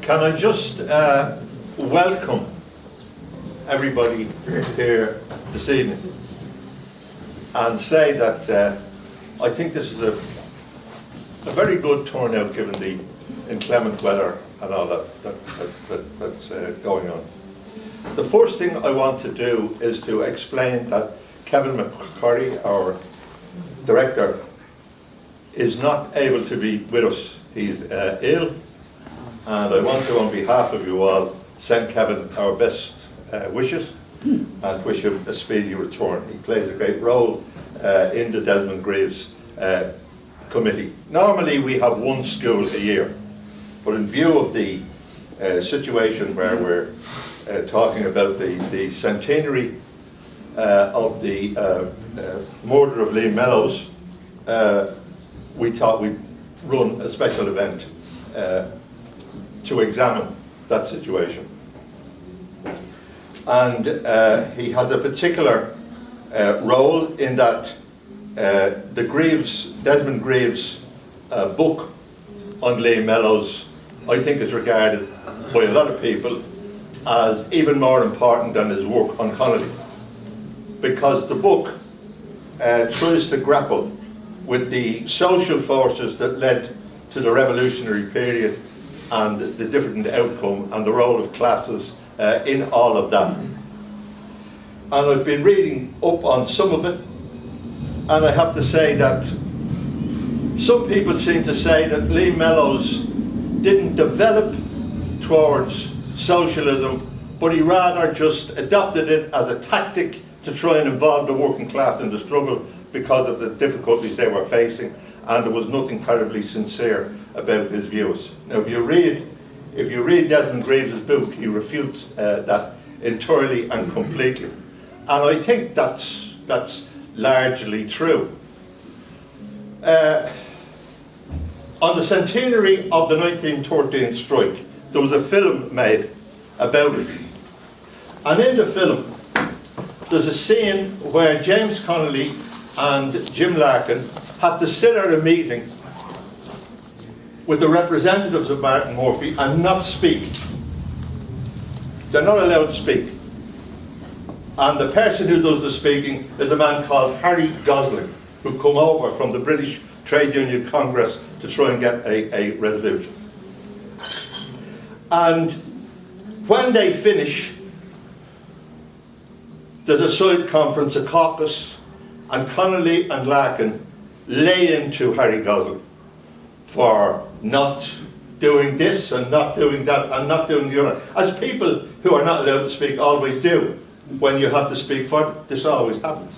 Can I just welcome everybody here this evening and say that I think this is a very good turnout given the inclement weather and all that's going on. The first thing I want to do is to explain that Kevin McCurry, our director, is not able to be with us. He's ill, and I want to, on behalf of you all, send Kevin our best wishes and wish him a speedy return. He plays a great role in the Desmond Greaves committee. Normally we have one school a year, but in view of the situation where we're talking about the centenary of the murder of Mellows, we thought we'd run a special event to examine that situation. And he has a particular role in that Desmond Greaves' book on Mellows, I think, is regarded by a lot of people as even more important than his work on Connolly, because the book tries to grapple with the social forces that led to the revolutionary period and the different outcome and the role of classes in all of that. And I've been reading up on some of it, and I have to say that some people seem to say that Mellows didn't develop towards socialism, but he rather just adopted it as a tactic to try and involve the working class in the struggle because of the difficulties they were facing, and there was nothing terribly sincere about his views. Now, if you read Desmond Greaves' book, he refutes that entirely and completely, and I think that's largely true. On the centenary of the 1913 strike, there was a film made about it, and in the film there's a scene where James Connolly and Jim Larkin have to sit at a meeting with the representatives of Martin Murphy and not speak. They're not allowed to speak. And the person who does the speaking is a man called Harry Gosling, who come over from the British Trade Union Congress to try and get a resolution. And when they finish, there's a side conference, a caucus, and Connolly and Larkin lay into Harry Gosling for not doing this and not doing that and not doing the other, as people who are not allowed to speak always do. When you have to speak for it, this always happens.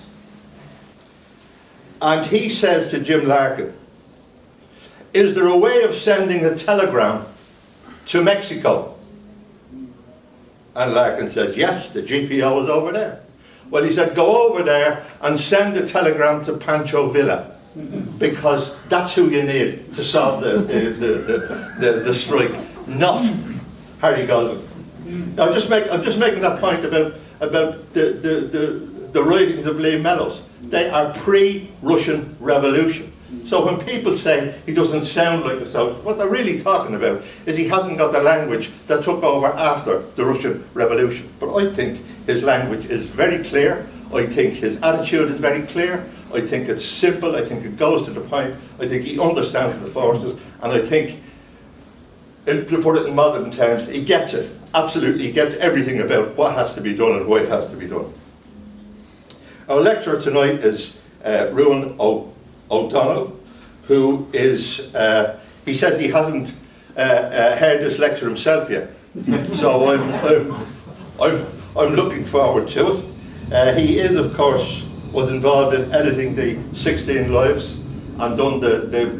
And he says to Jim Larkin, "Is there a way of sending a telegram to Mexico?" And Larkin says, "Yes, the GPO is over there." Well, he said, "Go over there and send a telegram to Pancho Villa, because that's who you need to solve the strike, not Harry Gosling." Now, I'm just making that point about the writings of Mellows. They are pre-Russian Revolution. So when people say he doesn't sound like a South, what they're really talking about is he hasn't got the language that took over after the Russian Revolution. But I think his language is very clear. I think his attitude is very clear. I think it's simple. I think it goes to the point. I think he understands the forces, and I think, to put it in modern terms, he gets it. Absolutely, he gets everything about what has to be done and why it has to be done. Our lecturer tonight is Ruan O'Donnell, who is, he says he hasn't heard this lecture himself yet, so I'm looking forward to it. He is, of course, was involved in editing the 16 Lives and done the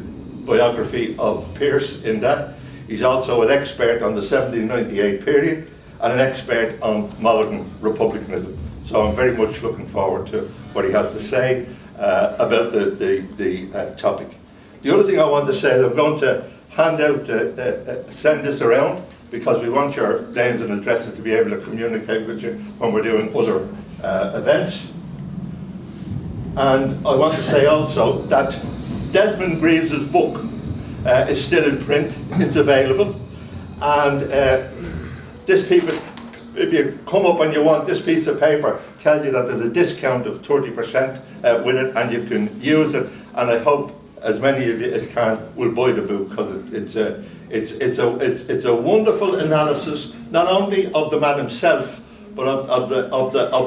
biography of Pearse in that. He's also an expert on the 1798 period and an expert on modern republicanism. So I'm very much looking forward to what he has to say about the topic. The other thing I want to say is I'm going to hand out, send this around, because we want your names and addresses to be able to communicate with you when we're doing other events. And I want to say also that Desmond Greaves' book is still in print, it's available, And this people, if you come up and you want this piece of paper, tells you that there's a discount of 30% with it, and you can use it. And I hope as many of you as can will buy the book, because it's a wonderful analysis, not only of the man himself, but of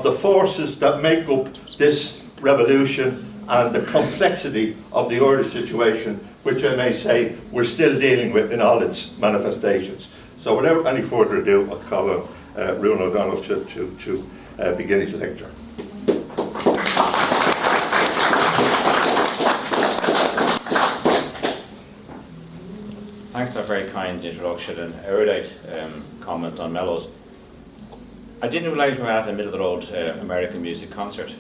the forces that make up this revolution and the complexity of the Irish situation, which I may say we're still dealing with in all its manifestations. So without any further ado, I'll call on Rowan O'Donnell to begin his lecture. Thanks for a very kind introduction and erudite comment on Mellows. I didn't realise we were at the middle of the road American music concert.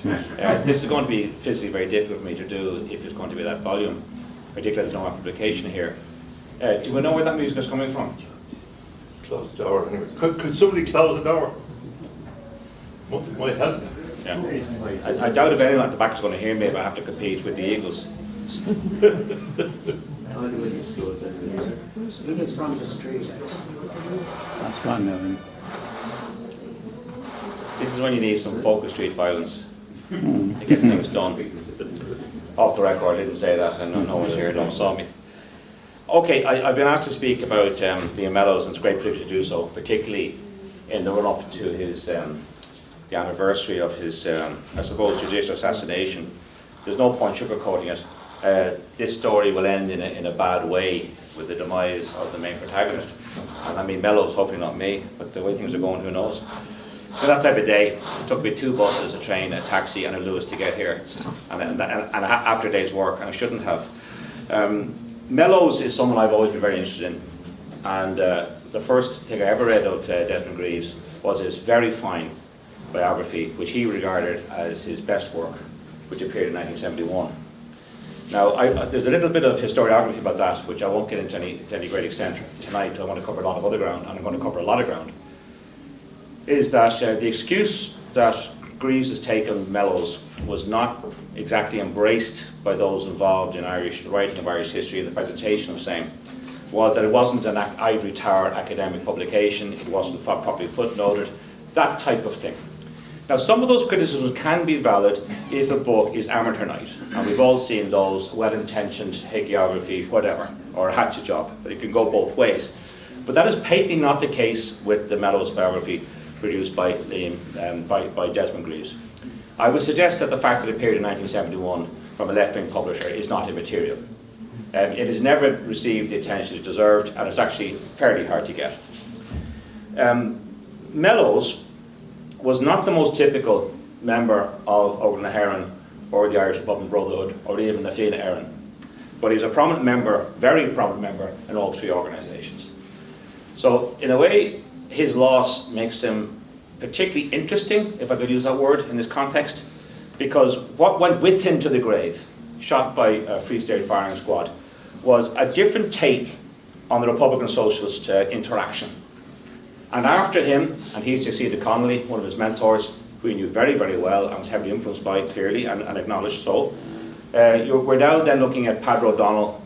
This is going to be physically very difficult for me to do if it's going to be that volume, particularly there's no amplification here. Do we know where that music is coming from? Close the door anyway. Could somebody close the door? Might help. Yeah. I doubt if anyone at the back is going to hear me if I have to compete with the Eagles. I think it's from the street. That's gone now. This is when you need some Focus Street violence to get things done. Off the record, I didn't say that, and no one's here, no one saw me. Okay, I've been asked to speak about being Mellows, and it's a great privilege to do so, particularly in the run-up to his the anniversary of his, I suppose, judicial assassination. There's no point sugarcoating it. This story will end in a bad way with the demise of the main protagonist. And I mean Mellows, hopefully not me, but the way things are going, who knows. So that type of day, it took me 2 buses, a train, a taxi and a Lewis to get here. And after a day's work, and I shouldn't have. Mellows is someone I've always been very interested in. And the first thing I ever read of Desmond Greaves was his very fine biography, which he regarded as his best work, which appeared in 1971. Now, there's a little bit of historiography about that, which I won't get into any great extent tonight. I want to cover a lot of other ground, and I'm going to cover a lot of ground. Is that the excuse that Greaves has taken Mellows was not exactly embraced by those involved in the writing of Irish history and the presentation of same, was that it wasn't an ivory tower academic publication, it wasn't properly footnoted, that type of thing. Now, some of those criticisms can be valid if a book is amateur night, and we've all seen those well-intentioned hagiography, whatever, or a hatchet job. It can go both ways. But that is patently not the case with the Mellows biography produced by Desmond Greaves. I would suggest that the fact that it appeared in 1971 from a left-wing publisher is not immaterial. It has never received the attention it deserved, and it's actually fairly hard to get. Mellows was not the most typical member of Owen Heron or the Irish Republican Brotherhood or even the Fianna Éireann, but he was a prominent member, very prominent member in all 3 organisations. So in a way, his loss makes him particularly interesting, if I could use that word in this context, because what went with him to the grave, shot by a Free State firing squad, was a different take on the Republican Socialist interaction. And after him, and he succeeded Connolly, one of his mentors, who he knew very, very well and was heavily influenced by, clearly, and acknowledged so. We're now then looking at Padre O'Donnell,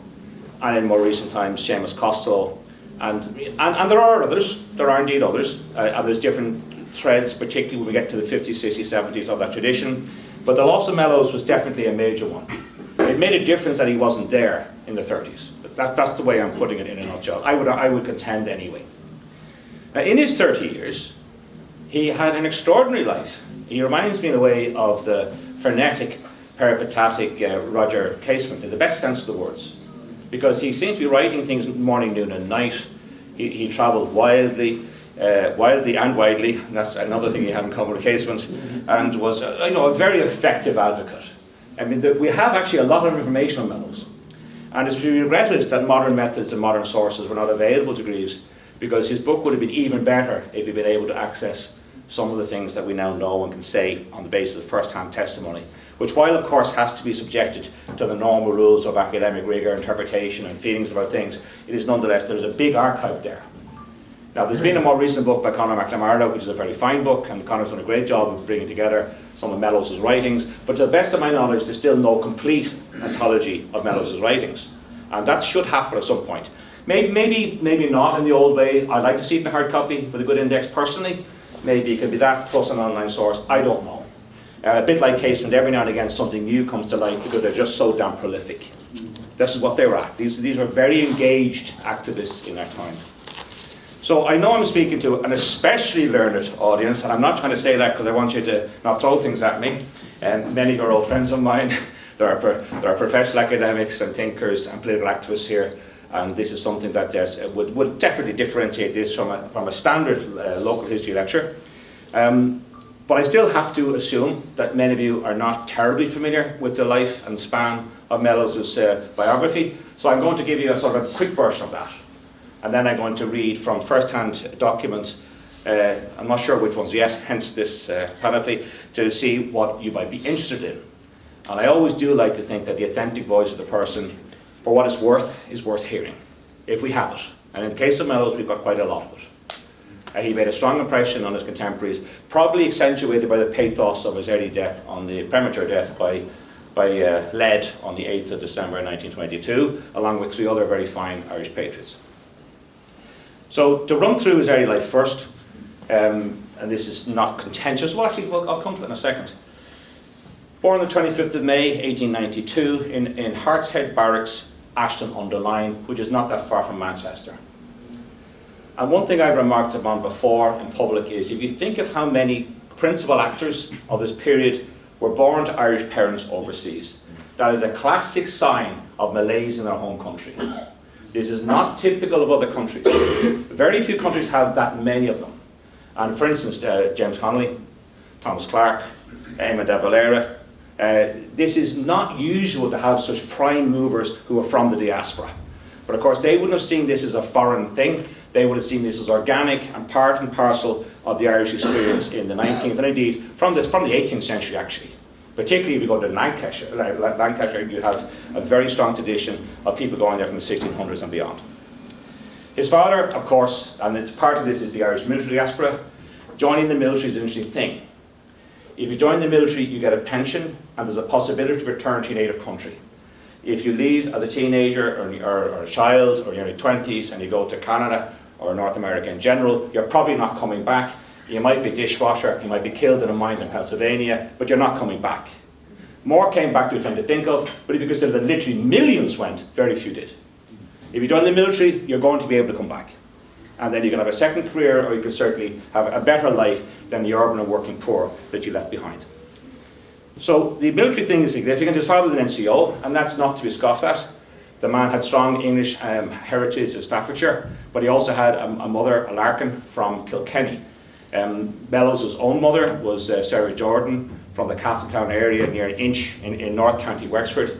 and in more recent times, Seamus Costello, and there are others, there are indeed others, and there's different threads, particularly when we get to the 50s, 60s, 70s of that tradition. But the loss of Mellows was definitely a major one. It made a difference that he wasn't there in the 30s. That's the way I'm putting it in a nutshell. I would contend anyway. Now, in his 30 years, he had an extraordinary life. He reminds me in a way of the frenetic, peripatetic Roger Casement, in the best sense of the words. Because he seemed to be writing things morning, noon and night. He travelled wildly and widely, and that's another thing he had in common with Casement, and was a very effective advocate. I mean, we have actually a lot of information on Mellows. And it's to be regretted that modern methods and modern sources were not available to Greaves, because his book would have been even better if he'd been able to access some of the things that we now know and can say on the basis of first-hand testimony, which, while of course has to be subjected to the normal rules of academic rigour, interpretation and feelings about things, it is nonetheless, there's a big archive there. Now, there's been a more recent book by Conor McNamara, which is a very fine book, and Conor's done a great job of bringing together some of Mellows' writings, but to the best of my knowledge, there's still no complete anthology of Mellows' writings. And that should happen at some point. Maybe not in the old way. I'd like to see it in a hard copy with a good index personally. Maybe it could be that plus an online source. I don't know. A bit like Casement, every now and again something new comes to light because they're just so damn prolific. This is what they were at. These were very engaged activists in their time. So I know I'm speaking to an especially learned audience, and I'm not trying to say that because I want you to not throw things at me. And many of your old friends of mine, there are professional academics and thinkers and political activists here, and this is something that would definitely differentiate this from a standard local history lecture. But I still have to assume that many of you are not terribly familiar with the life and span of Mellows' biography, so I'm going to give you a sort of quick version of that. And then I'm going to read from first-hand documents, I'm not sure which ones yet, hence this panoply, to see what you might be interested in. And I always do like to think that the authentic voice of the person, for what it's worth, is worth hearing, if we have it. And in the case of Mellows, we've got quite a lot of it. He made a strong impression on his contemporaries, probably accentuated by the pathos of his early death, on the premature death by lead on the 8th of December 1922, along with 3 other very fine Irish patriots. So to run through his early life first, and this is not contentious, well actually I'll come to it in a second. Born on the 25th of May 1892 in Hartshead Barracks, Ashton-under-Lyne, which is not that far from Manchester. And one thing I've remarked upon before in public is, if you think of how many principal actors of this period were born to Irish parents overseas, that is a classic sign of malaise in their home country. This is not typical of other countries. Very few countries have that many of them. And for instance, James Connolly, Thomas Clark, Eamon de Valera, this is not usual to have such prime movers who are from the diaspora. But of course, they wouldn't have seen this as a foreign thing. They would have seen this as organic and part and parcel of the Irish experience in the 19th, and indeed from the 18th century actually. Particularly if you go to Lancashire, you have a very strong tradition of people going there from the 1600s and beyond. His father, of course, and part of this is the Irish military diaspora. Joining the military is an interesting thing. If you join the military, you get a pension, and there's a possibility to return to your native country. If you leave as a teenager or a child or you're in your 20s and you go to Canada or North America in general, you're probably not coming back. You might be a dishwasher, you might be killed in a mine in Pennsylvania, but you're not coming back. More came back than we tend to think of, but if you consider that literally millions went, very few did. If you join the military, you're going to be able to come back. And then you can have a second career, or you can certainly have a better life than the urban and working poor that you left behind. So the military thing is significant. His father was an NCO, and that's not to be scoffed at. The man had strong English heritage of Staffordshire, but he also had a mother, a Larkin, from Kilkenny. Mellows' own mother was Sarah Jordan from the Castletown area near Inch in North County Wexford,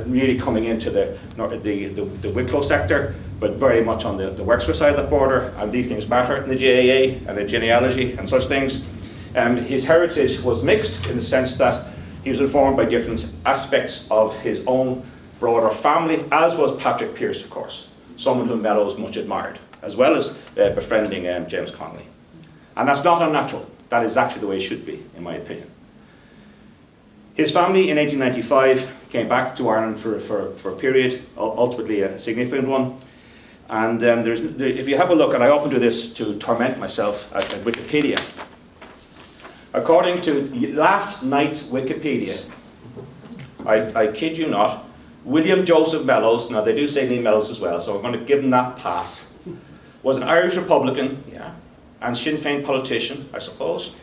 really coming into the Wicklow sector, but very much on the Wexford side of the border, and these things matter in the GAA and the genealogy and such things. His heritage was mixed in the sense that he was informed by different aspects of his own broader family, as was Patrick Pearse, of course, someone whom Mellows much admired, as well as befriending James Connolly. And that's not unnatural. That is actually the way it should be, in my opinion. His family in 1895 came back to Ireland for a period, ultimately a significant one. And if you have a look, and I often do this to torment myself at Wikipedia, according to last night's Wikipedia, I kid you not, William Joseph Mellows, now they do say Neil Mellows as well, so I'm going to give him that pass, was an Irish Republican, yeah, and Sinn Féin politician, I suppose.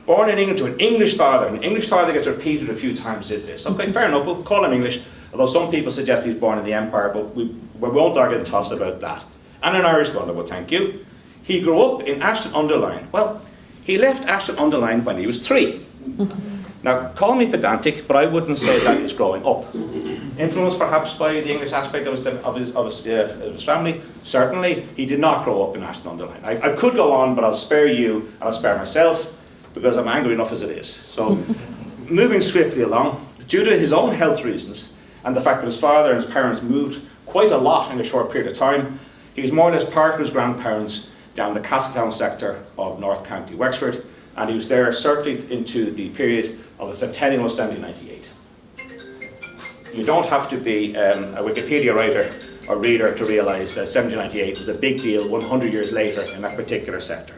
Born in England to an English father. An English father gets repeated a few times, did this. Okay, fair enough, we'll call him English, although some people suggest he's born in the Empire, but we won't argue the toss about that. And an Irish brother, well, thank you. He grew up in Ashton-under-Lyne. Well, he left Ashton-under-Lyne when he was 3. Now, call me pedantic, but I wouldn't say that he's growing up. Influenced perhaps by the English aspect of his family, certainly he did not grow up in Ashton-under-Lyne. I could go on, but I'll spare you and I'll spare myself because I'm angry enough as it is. So, moving swiftly along, due to his own health reasons and the fact that his father and his parents moved quite a lot in a short period of time, he was more or less part of his grandparents down the Castletown sector of North County Wexford, and he was there certainly into the period of the centennial of 1798. You don't have to be a Wikipedia writer or reader to realise that 1798 was a big deal 100 years later in that particular sector.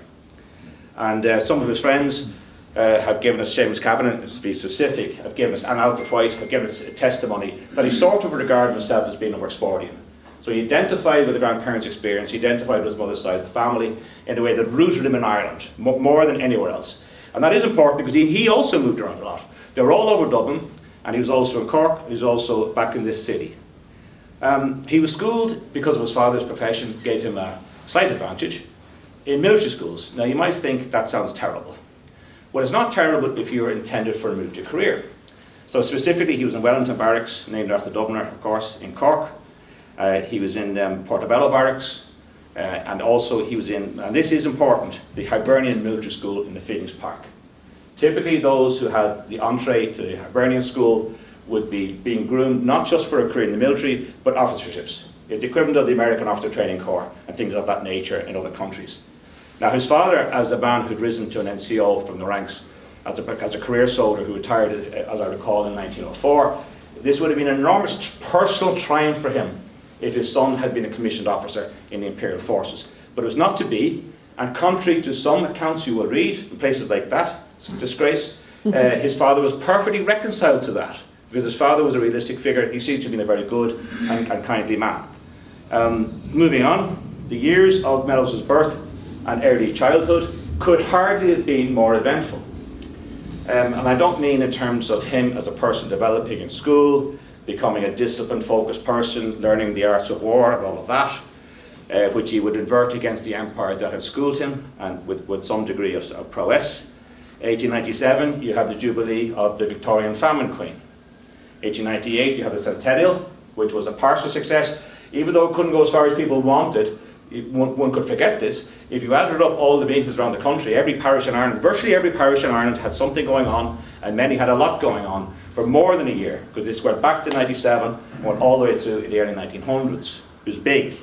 And some of his friends have given us, Seamus Kavanagh, to be specific, have given us, and Alfred White, have given us a testimony that he sort of regarded himself as being a Wexfordian. So he identified with the grandparents' experience, he identified with his mother's side of the family in a way that rooted him in Ireland, more than anywhere else. And that is important because he also moved around a lot. They were all over Dublin, and he was also in Cork, he was also back in this city. He was schooled because of his father's profession, gave him a slight advantage in military schools. Now you might think that sounds terrible. Well, it's not terrible if you're intended for a military career. So specifically, he was in Wellington Barracks, named after the Dubliner, of course, in Cork. He was in Portobello Barracks, and also he was in, and this is important, the Hibernian Military School in the Phoenix Park. Typically those who had the entree to the Hibernian School would be being groomed not just for a career in the military, but officerships. It's the equivalent of the American Officer Training Corps and things of that nature in other countries. Now his father, as a man who'd risen to an NCO from the ranks, as a career soldier who retired, as I recall, in 1904, this would have been an enormous personal triumph for him if his son had been a commissioned officer in the Imperial Forces. But it was not to be, and contrary to some accounts you will read in places like that, disgrace, his father was perfectly reconciled to that, because his father was a realistic figure. He seems to have been a very good and kindly man. Moving on, the years of Mellows' birth and early childhood could hardly have been more eventful. And I don't mean in terms of him as a person developing in school, becoming a disciplined, focused person, learning the arts of war and all of that, which he would invert against the empire that had schooled him, and with some degree of prowess. 1897, you have the Jubilee of the Victorian Famine Queen. 1898, you have the Centennial, which was a partial success. Even though it couldn't go as far as people wanted, one could forget this. If you added up all the meetings around the country, every parish in Ireland, virtually every parish in Ireland had something going on, and many had a lot going on for more than a year, because this went back to 97, went all the way through the early 1900s. It was big.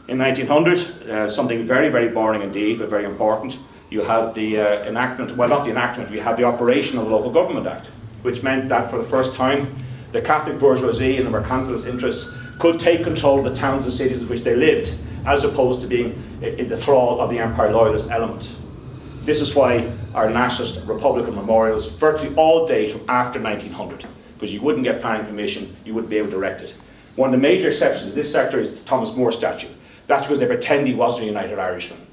In 1900, something very, very boring indeed, but very important, you have the enactment, well not the enactment, you have the operation of the Local Government Act, which meant that for the first time, the Catholic bourgeoisie and the mercantilist interests could take control of the towns and cities in which they lived, as opposed to being in the thrall of the Empire loyalist element. This is why our nationalist and Republican memorials virtually all date from after 1900, because you wouldn't get planning permission, you wouldn't be able to erect it. One of the major exceptions in this sector is the Thomas More statue. That's because they pretend he wasn't a United Irishman.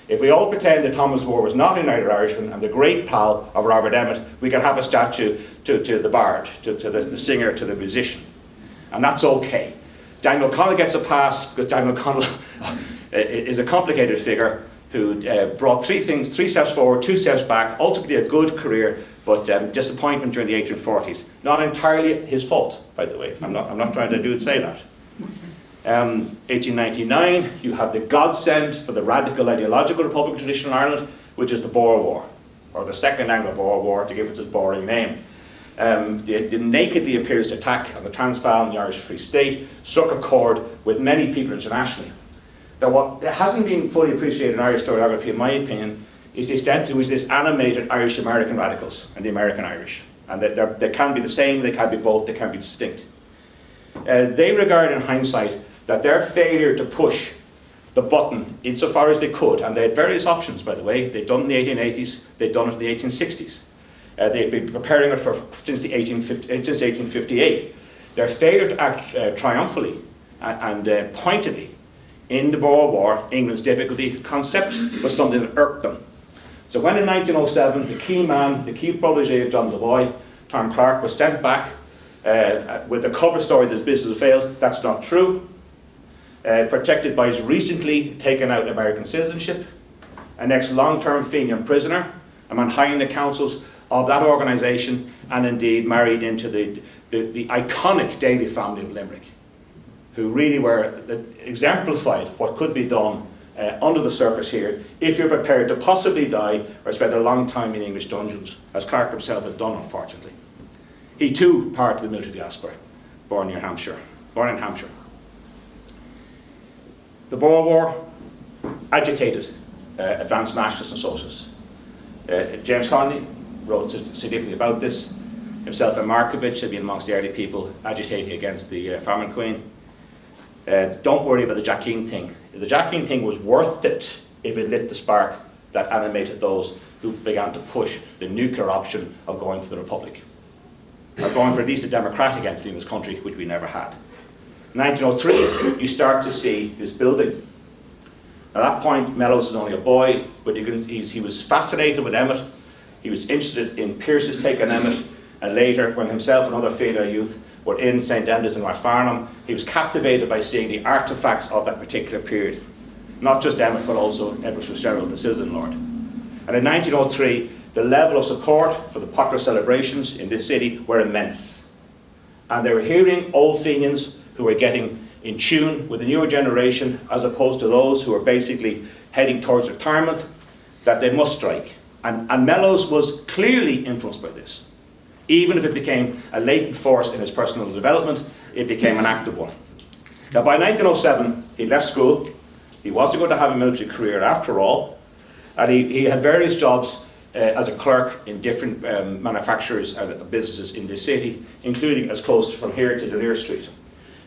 If we all pretend that Thomas More was not a United Irishman and the great pal of Robert Emmet, we can have a statue to the bard, to the singer, to the musician. And that's okay. Daniel O'Connell gets a pass because Daniel O'Connell is a complicated figure who brought three steps forward, 2 steps back, ultimately a good career, but disappointment during the 1840s. Not entirely his fault, by the way. I'm not trying to say that. 1899, you have the godsend for the radical ideological Republican tradition in Ireland, which is the Boer War, or the Second Anglo-Boer War, to give it its boring name. The nakedly imperialist attack on the Transvaal and the Irish Free State struck a chord with many people internationally. Now, what hasn't been fully appreciated in Irish historiography, in my opinion, is the extent to which this animated Irish-American radicals and the American Irish. And that they can be the same, they can be both, they can be distinct. They regard in hindsight that their failure to push the button insofar as they could, and they had various options, by the way, they'd done it in the 1880s, they'd done it in the 1860s. They'd been preparing it since 1858. Their failure to act triumphantly and pointedly in the Boer War, England's difficulty concept, was something that irked them. So when in 1907, the key man, the key protege of John Devoy, Tom Clark, was sent back with the cover story that his business failed, that's not true. Protected by his recently taken out American citizenship, an ex-long-term Fenian prisoner, a man high in the councils of that organisation, and indeed married into the iconic Daly family of Limerick, who really exemplified what could be done under the surface here if you're prepared to possibly die or spend a long time in English dungeons, as Clark himself had done, unfortunately. He too part of the military diaspora, born in Hampshire. The Boer War agitated advanced nationalists and socialists. James Connolly wrote significantly about this. Himself and Markovich had been amongst the early people agitating against the Famine Queen. Don't worry about the Jack Keane thing. The Jack Keane thing was worth it if it lit the spark that animated those who began to push the nuclear option of going for the Republic, or going for at least a democratic entity in this country, which we never had. 1903, you start to see this building. At that point, Mellows is only a boy, but he was fascinated with Emmet. He was interested in Pearse's take on Emmet, and later, when himself and other Fíorchaoin youth were in St. Enda's in Rathfarnham, he was captivated by seeing the artefacts of that particular period. Not just Emmet, but also Edward Fitzgerald, the citizen lord. And in 1903, the level of support for the popular celebrations in this city were immense. And they were hearing old Fenians who were getting in tune with the newer generation, as opposed to those who were basically heading towards retirement, that they must strike. And Mellows was clearly influenced by this. Even if it became a latent force in his personal development, it became an active one. Now, by 1907, he left school. He wasn't going to have a military career after all, and he had various jobs as a clerk in different manufacturers and businesses in this city, including as close from here to Dunere Street.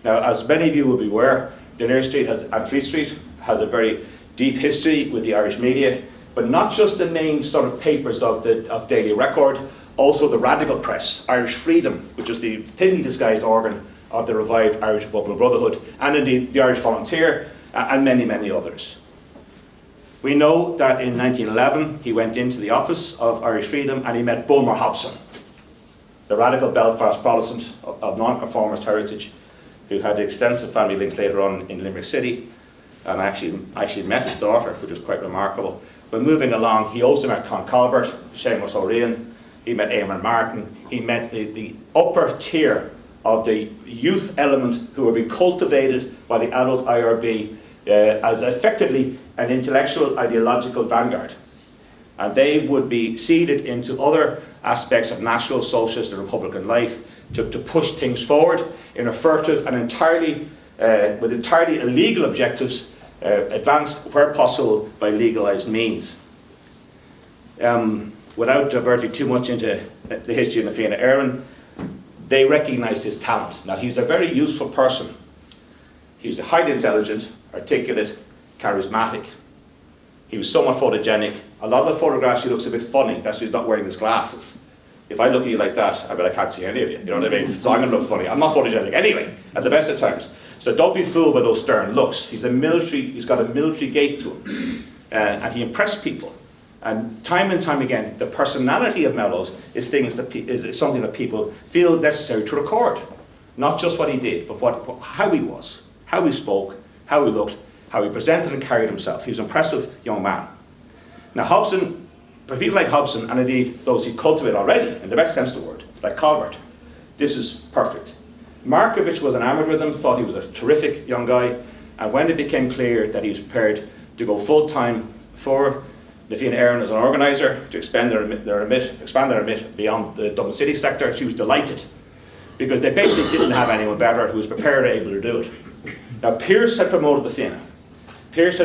Now, as many of you will be aware, Dunere Street and Fleet Street has a very deep history with the Irish media, but not just the main sort of papers of Daily Record, also the radical press, Irish Freedom, which was the thinly disguised organ of the revived Irish Republican Brotherhood, and indeed the Irish Volunteer, and many, many others. We know that in 1911 he went into the office of Irish Freedom and he met Bulmer Hobson, the radical Belfast Protestant of nonconformist heritage, who had extensive family links later on in Limerick City, and I actually met his daughter, which was quite remarkable. But moving along, he also met Con Colbert, Seamus O'Rian, he met Eamon Martin, he met the upper tier of the youth element who were being cultivated by the adult IRB as effectively an intellectual ideological vanguard. And they would be seeded into other aspects of national, socialist and republican life to push things forward in a furtive and with entirely illegal objectives, advanced where possible by legalised means. Without diverting too much into the history of Na Fianna Éireann, they recognised his talent. Now, he's a very useful person. He was highly intelligent, articulate, charismatic. He was somewhat photogenic. A lot of the photographs he looks a bit funny. That's why he's not wearing his glasses. If I look at you like that, I can't see any of you. You know what I mean? So I'm going to look funny. I'm not photogenic anyway, at the best of times. So don't be fooled by those stern looks. He's got a military gait to him. And he impressed people. And time again, the personality of Mellows is something that people feel necessary to record. Not just what he did, but how he was, how he spoke, how he looked, how he presented and carried himself. He was an impressive young man. Now Hobson, for people like Hobson, and indeed those he cultivated already, in the best sense of the word, like Colbert, this is perfect. Markovich was enamored with him, thought he was a terrific young guy, and when it became clear that he was prepared to go full-time for Na Fianna Éireann as an organiser, to expand their remit beyond the Dublin City sector, she was delighted, because they basically didn't have anyone better who was prepared or able to do it. Now Pearse had promoted the Fianna. Pearse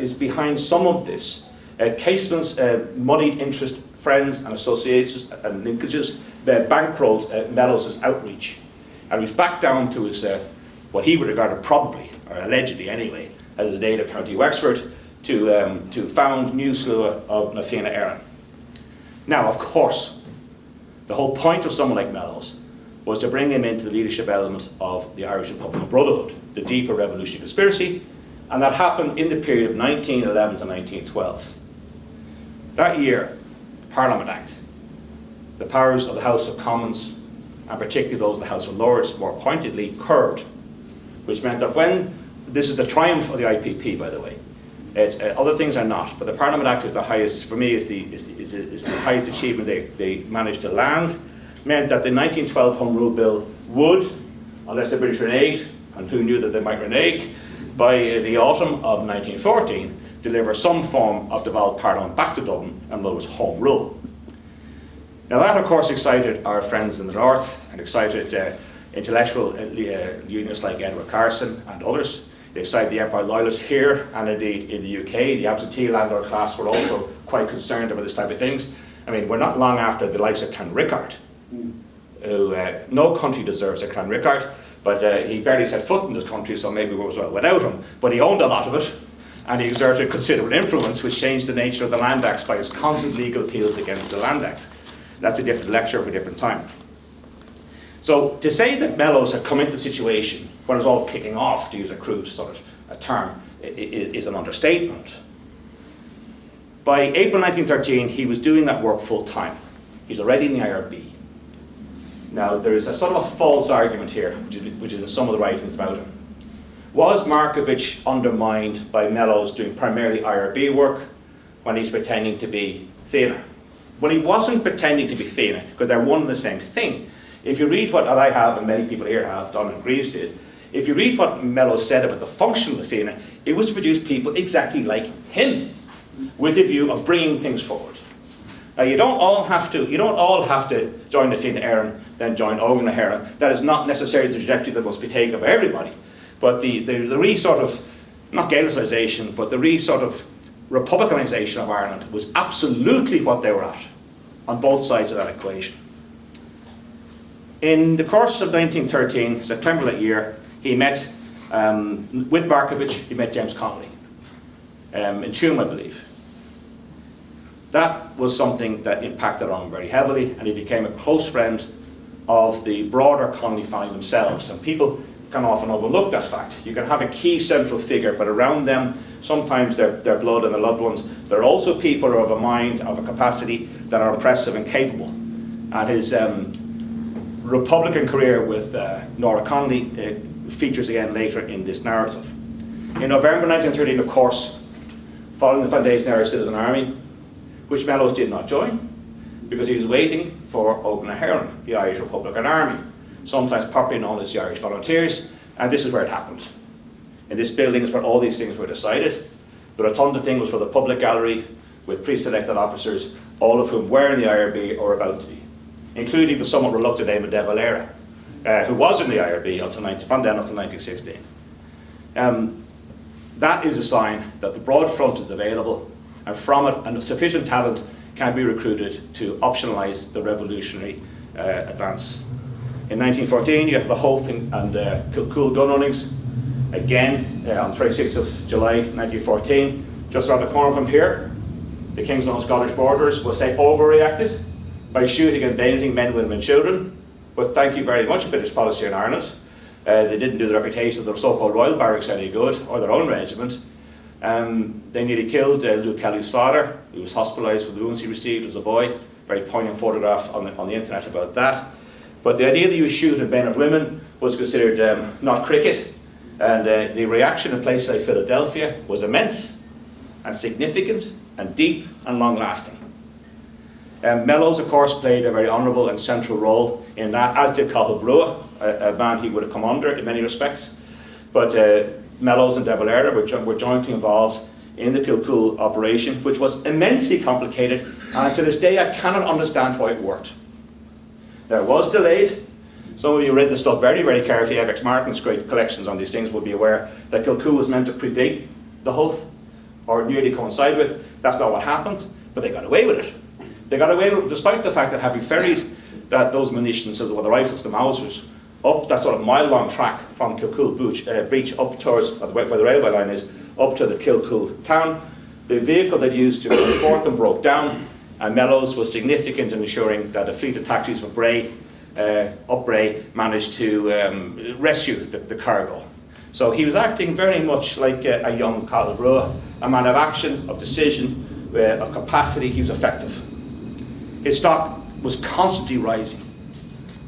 is behind some of this. Caseman's moneyed interest, friends and associations and linkages bankrolled Mellows' outreach. And he's back down to his, what he would regard probably, or allegedly anyway, as his native County Wexford, to found New Slua of Na Fianna Éireann. Now, of course, the whole point of someone like Mellows was to bring him into the leadership element of the Irish Republican Brotherhood, the deeper revolutionary conspiracy, and that happened in the period of 1911 to 1912. That year, the Parliament Act, the powers of the House of Commons, and particularly those of the House of Lords, more pointedly curbed, which meant that this is the triumph of the IPP, by the way. Other things are not, but the Parliament Act is the highest, for me, is the highest achievement they managed to land. Meant that the 1912 Home Rule Bill would, unless the British reneged, and who knew that they might renege, by the autumn of 1914, deliver some form of devolved Parliament back to Dublin, and that was Home Rule. Now that, of course, excited our friends in the north, and excited intellectual unions like Edward Carson and others. It excited the Empire Loyalists here, and indeed in the UK. The absentee landlord class were also quite concerned about this type of things. I mean, we're not long after the likes of Clanrickard, who no country deserves a Clanrickard, But he barely set foot in this country, so maybe it was well without him. But he owned a lot of it, and he exerted considerable influence, which changed the nature of the Land Acts by his constant legal appeals against the Land Acts. That's a different lecture for a different time. So to say that Mellows had come into the situation when it was all kicking off, to use a crude sort of a term, is an understatement. By April 1913, he was doing that work full time. He's already in the IRB. Now, there is a sort of a false argument here, which is in some of the writings about him. Was Markovich undermined by Mellows doing primarily IRB work when he's pretending to be Fianna? Well, he wasn't pretending to be Fianna, because they're one and the same thing. If you read what I have, and many people here have, Don and Greaves did, if you read what Mellows said about the function of the Fianna, it was to produce people exactly like him, with the view of bringing things forward. Now, you don't all have to join the Fianna Éireann, then join Óglaigh na hÉireann. That is not necessarily the trajectory that must be taken by everybody. But the sort of, not Gaelicization, but the sort of republicanization of Ireland was absolutely what they were at, on both sides of that equation. In the course of 1913, September that year, he met, with Markovich, he met James Connolly, in Tuam, I believe. That was something that impacted on him very heavily, and he became a close friend of the broader Connolly family themselves. And people can often overlook that fact. You can have a key central figure, but around them, sometimes their blood and their loved ones, there are also people who are of a mind, of a capacity, that are impressive and capable. And his Republican career with Nora Connolly features again later in this narrative. In November 1913, of course, following the foundation of the Irish Citizen Army, which Mellows did not join, because he was waiting for Óglaigh na hÉireann, the Irish Republican Army, sometimes popularly known as the Irish Volunteers, and this is where it happened. In this building is where all these things were decided. The rotunda thing was for the public gallery, with pre-selected officers, all of whom were in the IRB or about to be, including the somewhat reluctant Éamon de Valera, who was in the IRB from then until 1916. That is a sign that the broad front is available, and from it, and sufficient talent can be recruited to optionalise the revolutionary advance. In 1914, you have the Hoth and Kilcool gun runnings. Again, on 26th of July 1914, just around the corner from here, the King's Own Scottish Borders was say overreacted by shooting and bayoneting men, women and children. But thank you very much, British policy in Ireland. They didn't do the reputation of their so-called Royal Barracks any good, or their own regiment. They nearly killed Luke Kelly's father, who was hospitalised with the wounds he received as a boy. Very poignant photograph on the internet about that. But the idea that you shoot and bayonet women was considered not cricket. And the reaction in places like Philadelphia was immense and significant and deep and long-lasting. Mellows, of course, played a very honourable and central role in that, as did Cathal Brugha, a man he would have come under in many respects. But Mellows and de Valera were jointly involved in the Kilcool operation, which was immensely complicated, and to this day I cannot understand why it worked. Now, it was delayed. Some of you read the stuff very, very carefully. F.X. Martin's great collections on these things will be aware that Kilcool was meant to predate the Hoth, or nearly coincide with. That's not what happened, but they got away with it. They got away with it despite the fact that having ferried those munitions, so the rifles, the Mausers, up that sort of mile-long track from Kilcool Breach up towards where the railway line is, up to the Kilcool town. The vehicle they used to transport them broke down, and Mellows was significant in ensuring that a fleet of taxis from Bray, up Bray, managed to rescue the cargo. So he was acting very much like a young Cathal Brugha, a man of action, of decision, of capacity. He was effective. His stock was constantly rising.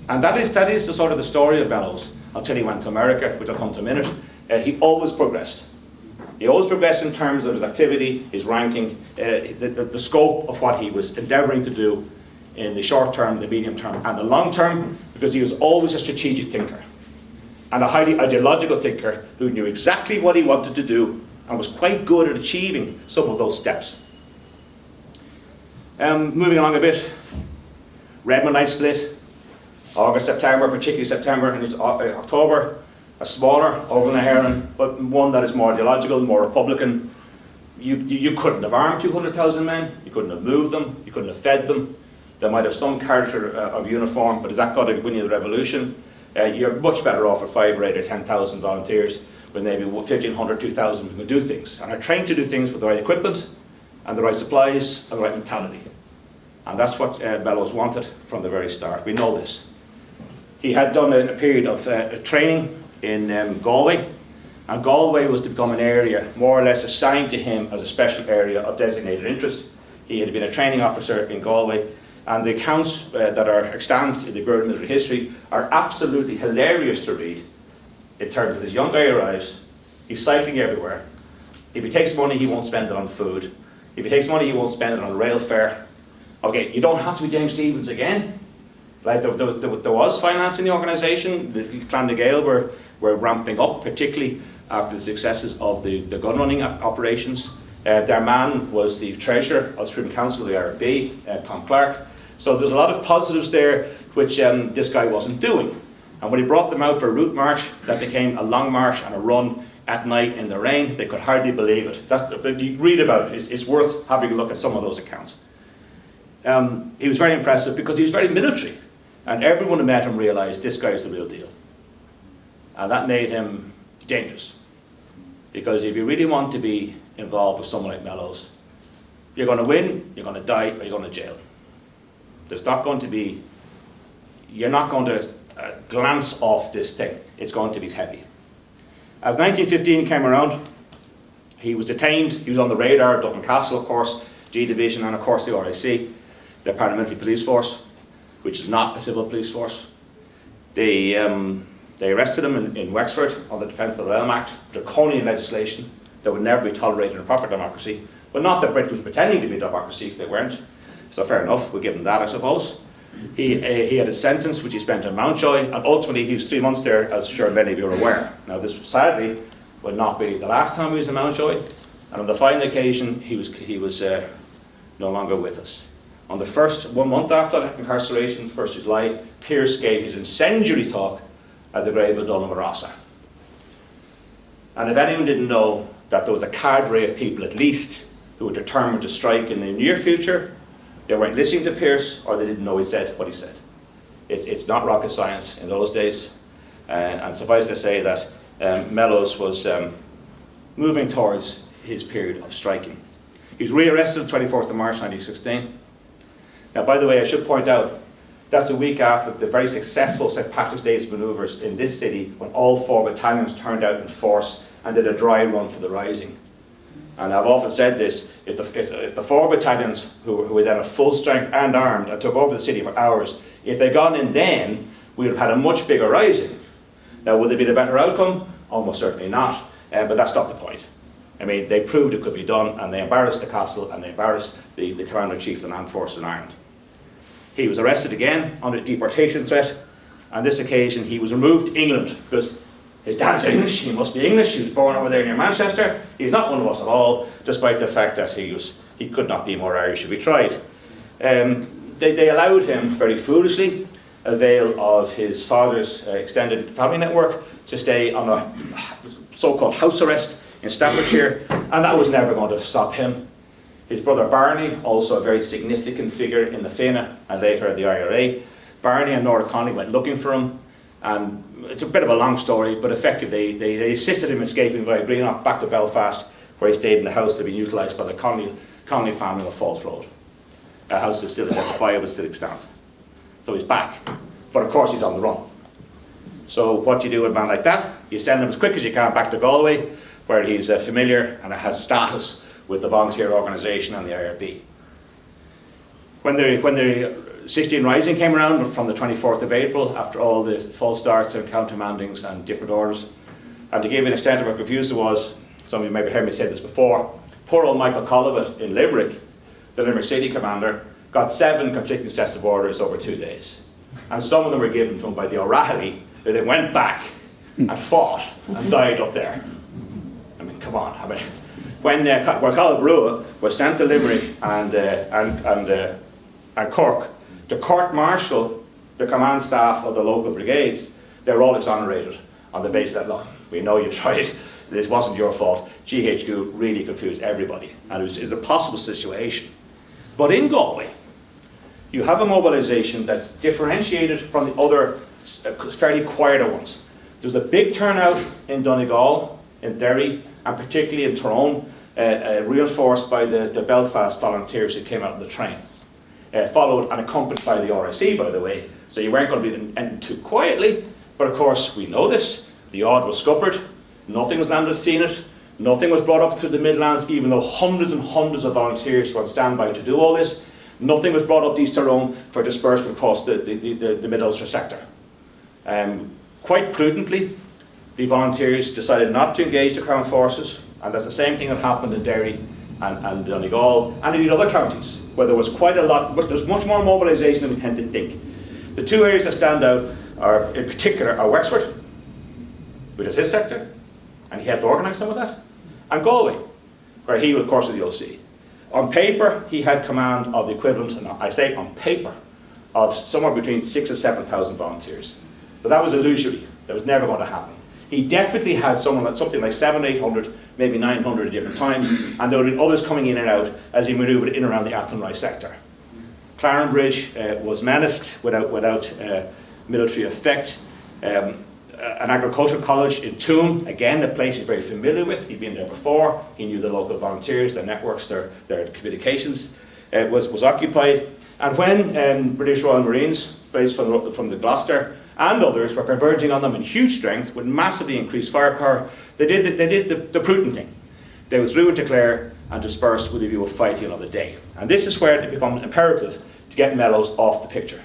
And that is the sort of the story of Mellows until he went to America, which I'll come to in a minute. He always progressed. He always progressed in terms of his activity, his ranking, the scope of what he was endeavouring to do in the short term, the medium term, and the long term, because he was always a strategic thinker and a highly ideological thinker who knew exactly what he wanted to do and was quite good at achieving some of those steps. Moving along a bit, Redmond Night split. August, September, particularly September and October, a smaller Óglaigh na hÉireann, but one that is more ideological, more Republican. You couldn't have armed 200,000 men, you couldn't have moved them, you couldn't have fed them. They might have some character of uniform, but is that going to win you the revolution? you're much better off with 5 or 8 or 10,000 volunteers with maybe 1,500, 2,000 who can do things and are trained to do things with the right equipment and the right supplies and the right mentality. And that's what Mellows wanted from the very start. We know this. He had done a period of training in Galway, and Galway was to become an area more or less assigned to him as a special area of designated interest. He had been a training officer in Galway, and the accounts that are extant in the Burden military history are absolutely hilarious to read in terms of this young guy arrives, he's cycling everywhere. If he takes money, he won't spend it on food. If he takes money, he won't spend it on rail fare. Okay, you don't have to be James Stephens again. Like there was finance in the organisation. The Clan na Gael were ramping up, particularly after the successes of the gun running operations. Their man was the treasurer of the Supreme Council of the IRB, Tom Clark. So there's a lot of positives there which this guy wasn't doing. And when he brought them out for a route march, that became a long march and a run at night in the rain. They could hardly believe it. You read about it. It's worth having a look at some of those accounts. He was very impressive because he was very military. And everyone who met him realised this guy is the real deal. And that made him dangerous. Because if you really want to be involved with someone like Mellows, you're going to win, you're going to die, or you're going to jail. There's not going to be, you're not going to glance off this thing. It's going to be heavy. As 1915 came around, he was detained. He was on the radar of Dublin Castle, of course, G Division, and of course the RIC, the paramilitary police force, which is not a civil police force. They arrested him in Wexford on the Defence of the Realm Act, draconian legislation that would never be tolerated in a proper democracy. Well, not that Britain was pretending to be a democracy, if they weren't. So fair enough, we'll give him that, I suppose. He had a sentence which he spent in Mountjoy, and ultimately he was 3 months there, as sure many of you are aware. Now this sadly would not be the last time he was in Mountjoy, and on the final occasion he was no longer with us. On the first 1 month after incarceration, 1st of July, Pearse gave his incendiary talk at the grave of Donald Rossa. And if anyone didn't know that there was a cadre of people at least who were determined to strike in the near future, they weren't listening to Pearse, or they didn't know what he said. It's not rocket science in those days. And suffice to say that Mellows was moving towards his period of striking. He was rearrested on the 24th of March 1916. Now, by the way, I should point out, that's a week after the very successful St. Patrick's Day's manoeuvres in this city, when all 4 battalions turned out in force and did a dry run for the Rising. And I've often said this, if the 4 battalions, who were then at full strength and armed, and took over the city for hours, if they'd gone in then, we would have had a much bigger Rising. Now, would there be a better outcome? Almost certainly not, but that's not the point. I mean, they proved it could be done, and they embarrassed the castle, and they embarrassed the Commander-in-Chief of the Land Forces in Ireland. He was arrested again under deportation threat. On this occasion, he was removed to England, because his dad's English, he must be English, he was born over there near Manchester. He's not one of us at all, despite the fact that he could not be more Irish if he tried. They allowed him, very foolishly, avail of his father's extended family network to stay on a so-called house arrest in Staffordshire, and that was never going to stop him. His brother Barney, also a very significant figure in the Fianna and later the IRA, Barney and Nora Connolly went looking for him, and it's a bit of a long story, but effectively they assisted him escaping via Greenock back to Belfast, where he stayed in the house that had been utilised by the Connolly family on Falls Road. A house is still identifiable, still extant. So he's back, but of course he's on the run. So what do you do with a man like that? You send him as quick as you can back to Galway, where he's familiar and has status with the volunteer organisation and the IRB. When the 16 Rising came around from the 24th of April, after all the false starts and countermandings and different orders, and to give you an extent of how confused it was, some of you maybe heard me say this before, poor old Michael Collivat in Limerick, the Limerick City Commander, got 7 conflicting sets of orders over 2 days. And some of them were given to him by the O'Reilly, who they went back and fought and died up there. I mean, come on. I mean, when Colin Brewer was sent to Limerick and Cork to court-martial the command staff of the local brigades, they were all exonerated on the basis that, look, we know you tried, this wasn't your fault. GHQ really confused everybody, and it was a possible situation. But in Galway, you have a mobilisation that's differentiated from the other fairly quieter ones. There was a big turnout in Donegal, in Derry, and particularly in Tyrone, reinforced by the Belfast volunteers who came out on the train. Followed and accompanied by the RIC, by the way, so you weren't going to be ending too quietly, but of course we know this. The odd was scuppered, nothing was landed at Fenit, nothing was brought up through the Midlands, even though hundreds and hundreds of volunteers were on standby to do all this. Nothing was brought up to East Tyrone for disbursement across the Mid-Ulster sector. Quite prudently, the volunteers decided not to engage the Crown Forces, and that's the same thing that happened in Derry and Donegal, and indeed other counties, where there was quite a lot, but there's much more mobilisation than we tend to think. The two areas that stand out are, in particular, are Wexford, which is his sector, and he helped organise some of that, and Galway, where he was, of course, of the OC. On paper, he had command of the equivalent, and I say on paper, of somewhere between 6,000 and 7,000 volunteers. But that was illusory. That was never going to happen. He definitely had something like 700, 800, maybe 900 at different times, and there would have been others coming in and out as he manoeuvred in and around the Athenry sector. Clarenbridge was menaced without military effect. An agricultural college in Toome, again a place he's very familiar with. He'd been there before. He knew the local volunteers, their networks, their communications. Was occupied. And when British Royal Marines, based from the Gloucester, and others were converging on them in huge strength with massively increased firepower, they did the prudent thing. They withdrew into Clare and dispersed with a view of fighting another day. And this is where it becomes imperative to get Mellows off the picture.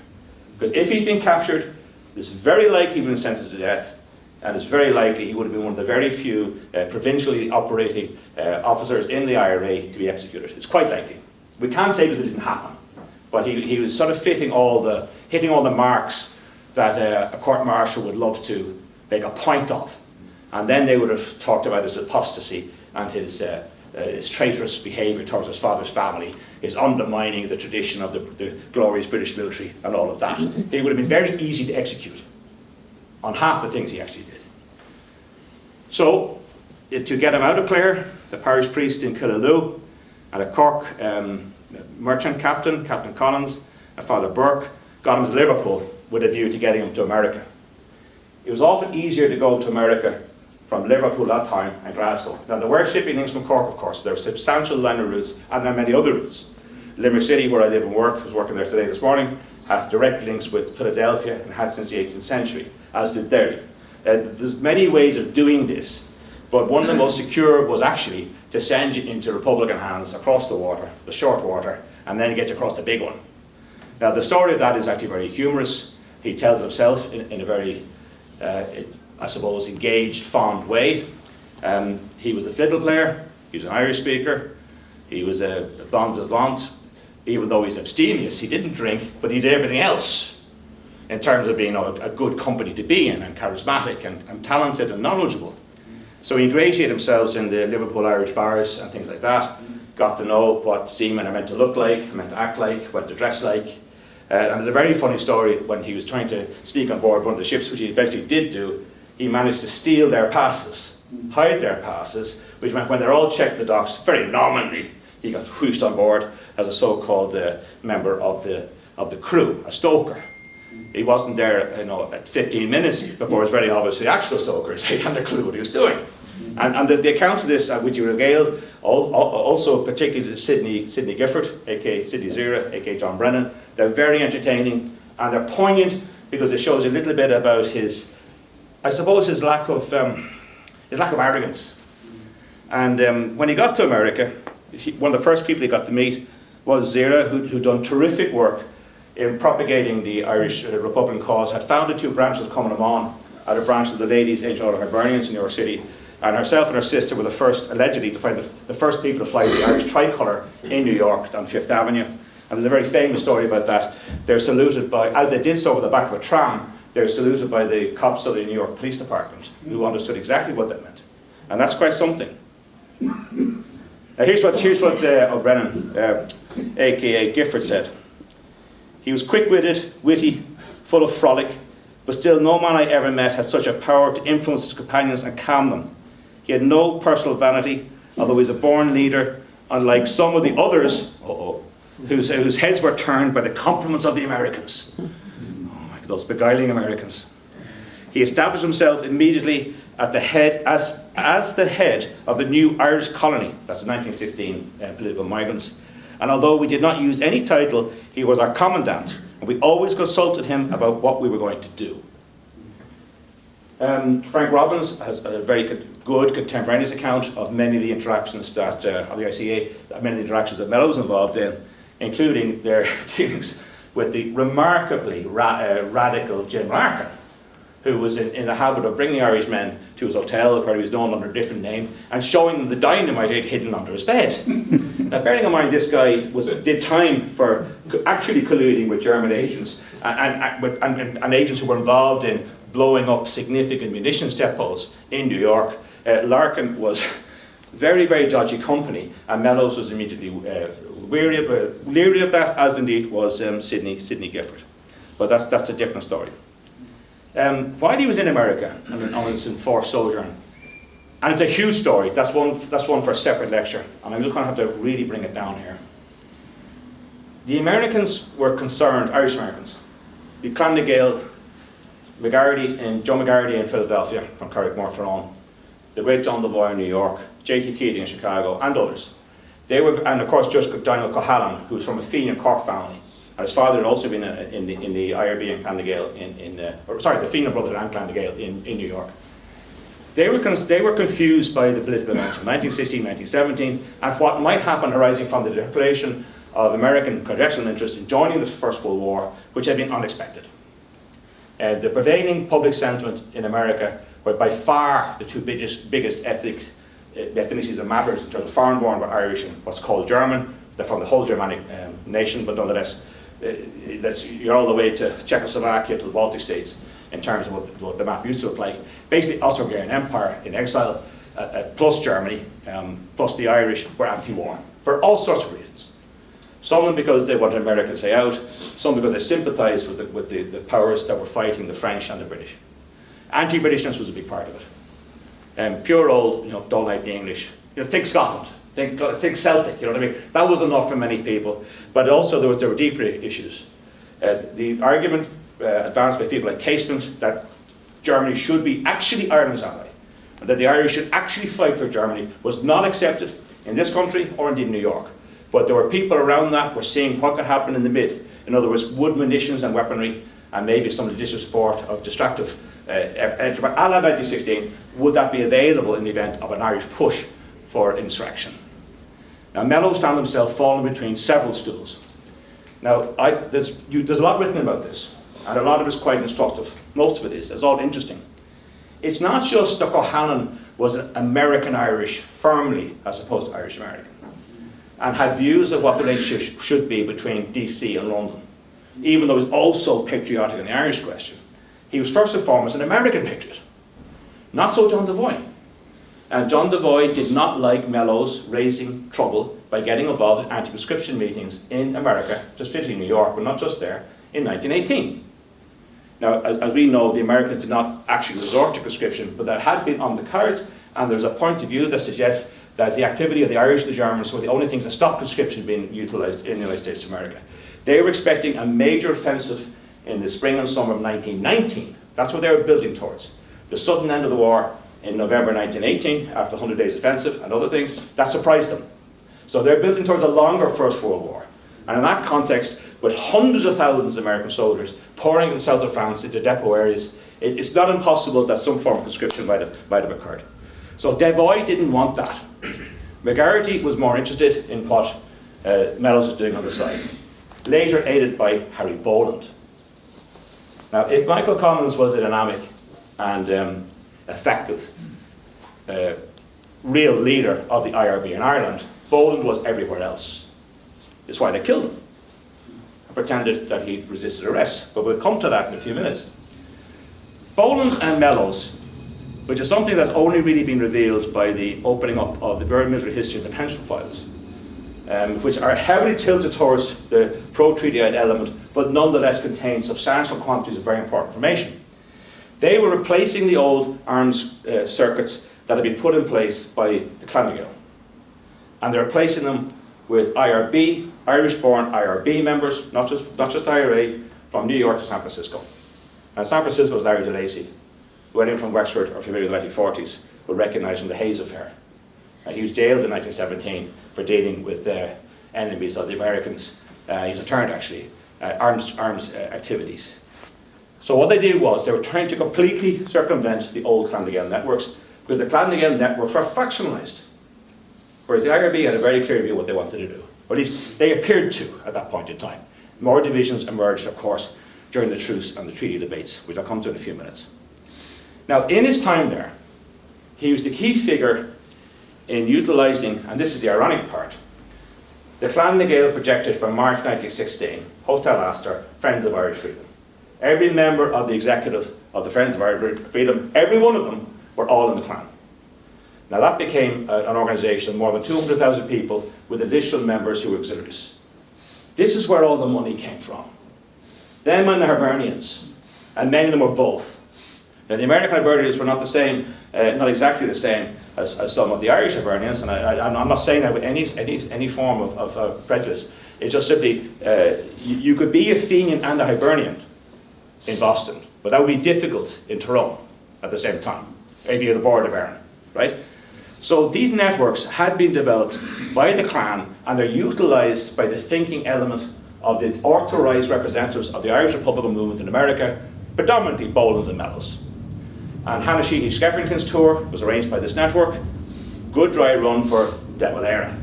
Because if he'd been captured, it's very likely he'd been sentenced to death, and it's very likely he would have been one of the very few provincially operating officers in the IRA to be executed. It's quite likely. We can't say that it didn't happen, but he was sort of hitting all the marks that a court-martial would love to make a point of. And then they would have talked about his apostasy and his traitorous behaviour towards his father's family, his undermining the tradition of the glorious British military and all of that. It would have been very easy to execute on half the things he actually did. So, to get him out of Clare, the parish priest in Killaloe and a Cork merchant captain, Captain Collins, and Father Burke, got him to Liverpool with a view to getting him to America. It was often easier to go to America from Liverpool at that time and Glasgow. Now there were shipping links from Cork, of course. There were substantial liner routes and there are many other routes. Limerick City, where I live and work, I was working there today this morning, has direct links with Philadelphia and had since the 18th century, as did Derry. There's many ways of doing this, but one of the most secure was actually to send you into Republican hands across the water, the short water, and then get you across the big one. Now the story of that is actually very humorous. He tells himself in a very, I suppose, engaged, fond way. He was a fiddle player, he was an Irish speaker, he was a bon vivant. Even though he's abstemious, he didn't drink, but he did everything else in terms of being a good company to be in, and charismatic and talented and knowledgeable. So he ingratiated himself in the Liverpool Irish bars and things like that, got to know what seamen are meant to look like, meant to act like, what to dress like. And there's a very funny story when he was trying to sneak on board one of the ships, which he eventually did do. He managed to steal their passes, hide their passes, which meant when they're all checked at the docks, very nominally, he got whooshed on board as a so-called member of the crew, a stoker. He wasn't there, at 15 minutes before it was very obvious the actual stoker, so he hadn't a clue what he was doing. And the accounts of this, which you regaled, also particularly to Sidney Gifford, aka Sidney Zira, aka John Brennan, they're very entertaining and they're poignant because it shows a little bit about his lack of arrogance. And when he got to America, one of the first people he got to meet was Zira, who'd done terrific work in propagating the Irish Republican cause, had founded two branches of Commemoration at a branch of the Ladies' Ancient Order of Hibernians in New York City, and herself and her sister were the first, allegedly, to find the first people to fly the Irish tricolour in New York on Fifth Avenue. And there's a very famous story about that. They're saluted by, as they did so with the back of a tram, they're saluted by the cops of the New York Police Department, who understood exactly what that meant. And that's quite something. Now here's what O'Brennan, aka Gifford, said. He was quick-witted, witty, full of frolic, but still no man I ever met had such a power to influence his companions and calm them. He had no personal vanity, although he was a born leader, unlike some of the others whose heads were turned by the compliments of the Americans. Oh my God, those beguiling Americans. He established himself immediately at the head, as the head of the new Irish colony, that's the 1916 political migrants. And although we did not use any title, he was our commandant, and we always consulted him about what we were going to do. Frank Robbins has a very good contemporaneous account of many of the interactions that, of the ICA, many of the interactions that Mellows was involved in, including their dealings with the remarkably radical Jim Larkin, who was in the habit of bringing Irish men to his hotel, where he was known under a different name, and showing them the dynamite he'd hidden under his bed. Now, bearing in mind, this guy did time for actually colluding with German agents and agents who were involved in blowing up significant munitions depots in New York. Larkin was very, very dodgy company, and Mellows was immediately leery of that, as indeed was Sidney Gifford. But that's a different story. While he was in America on his enforced sojourn, and it's a huge story, that's one for a separate lecture, and I'm just going to have to really bring it down here. The Americans were concerned, Irish Americans, the Clan na Gael, Joe McGarity in Philadelphia, from Carrickmore Tyrone, the great John Devoy in New York, J.T. Keating in Chicago, and others. They were, and of course, Judge Daniel Cohallan, who was from a Fenian Cork family, and his father had also been in the IRB and Clan na Gael the Fenian brother and Clan na Gael in New York. They were confused by the political events of 1916, 1917, and what might happen arising from the declaration of American congressional interest in joining the First World War, which had been unexpected. The prevailing public sentiment in America were by far the two biggest ethnicities that matters in terms of foreign-born were Irish and what's called German. They're from the whole Germanic nation, but nonetheless, you're all the way to Czechoslovakia, to the Baltic states, in terms of what the map used to look like. Basically, Austro-Hungarian Empire in exile, plus Germany, plus the Irish were anti-war, for all sorts of reasons. Some of them because they wanted America to stay out, some because they sympathised with the powers that were fighting the French and the British. Anti-Britishness was a big part of it. Pure old, don't like the English. Think Scotland, think Celtic, you know what I mean? That was enough for many people, but also there were deeper issues. The argument advanced by people like Casement that Germany should be actually Ireland's ally, and that the Irish should actually fight for Germany, was not accepted in this country or indeed New York. But there were people around that were seeing what could happen in the mid. In other words, would munitions and weaponry, and maybe some additional support of destructive enterprise, a la 1916, would that be available in the event of an Irish push for insurrection? Now, Mellows found himself falling between several stools. Now, there's a lot written about this, and a lot of it is quite instructive. Most of it is. It's all interesting. It's not just that Cohallan was an American-Irish firmly, as opposed to Irish-American, and had views of what the relationship should be between DC and London, even though he was also patriotic in the Irish question. He was first and foremost an American patriot. Not so John Devoy. And John Devoy did not like Mellows raising trouble by getting involved in anti-conscription meetings in America, specifically New York, but not just there, in 1918. Now, as we know, the Americans did not actually resort to conscription, but that had been on the cards, and there's a point of view that suggests that the activity of the Irish and the Germans were the only things that stopped conscription being utilised in the United States of America. They were expecting a major offensive in the spring and summer of 1919. That's what they were building towards. The sudden end of the war in November 1918, after the 100 Days Offensive and other things, that surprised them. So they're building towards a longer First World War. And in that context, with hundreds of thousands of American soldiers pouring into the south of France, into depot areas, it's not impossible that some form of conscription might have occurred. So Devoy didn't want that. McGarity was more interested in what Mellows was doing on the side, later aided by Harry Boland. Now, if Michael Collins was a dynamic and effective, real leader of the IRB in Ireland, Boland was everywhere else. That's why they killed him and pretended that he resisted arrest. But we'll come to that in a few minutes. Boland and Mellows, which is something that's only really been revealed by the opening up of the Buried Military History and the Pension Files, which are heavily tilted towards the pro-treaty-eyed element, but nonetheless contain substantial quantities of very important information. They were replacing the old arms circuits that had been put in place by the Clan na Gael. And they're replacing them with IRB, Irish-born IRB members, not just IRA, from New York to San Francisco. And San Francisco is Larry DeLacy, who went in from Wexford or familiar with the 1940s will recognise from the Hayes affair. He was jailed in 1917 for dealing with enemies of the Americans. He's returned actually, arms activities. So what they did was they were trying to completely circumvent the old Clan Gael networks, because the Clan Gael networks were factionalised, whereas the IRB had a very clear view of what they wanted to do, or at least they appeared to at that point in time. More divisions emerged, of course, during the truce and the treaty debates, which I'll come to in a few minutes. Now, in his time there, he was the key figure in utilising, and this is the ironic part, the Clan Gael projected from March 1916, Hotel Astor, Friends of Irish Freedom. Every member of the executive of the Friends of Irish Freedom, every one of them, were all in the clan. Now that became an organisation of more than 200,000 people with additional members who were auxiliaries. This is where all the money came from. Them and the Hibernians, and many of them were both. Now the American Hibernians were not the same, not exactly the same as some of the Irish Hibernians, and I'm not saying that with any form of prejudice. It's just simply, you could be a Fenian and a Hibernian in Boston, but that would be difficult in Tyrone at the same time, if you're the board of Erin, right? So these networks had been developed by the clan, and they're utilised by the thinking element of the authorised representatives of the Irish Republican movement in America, predominantly Bolins and Mellows. And Hannah Sheehy Skeffington's tour was arranged by this network. Good dry run for De Valera.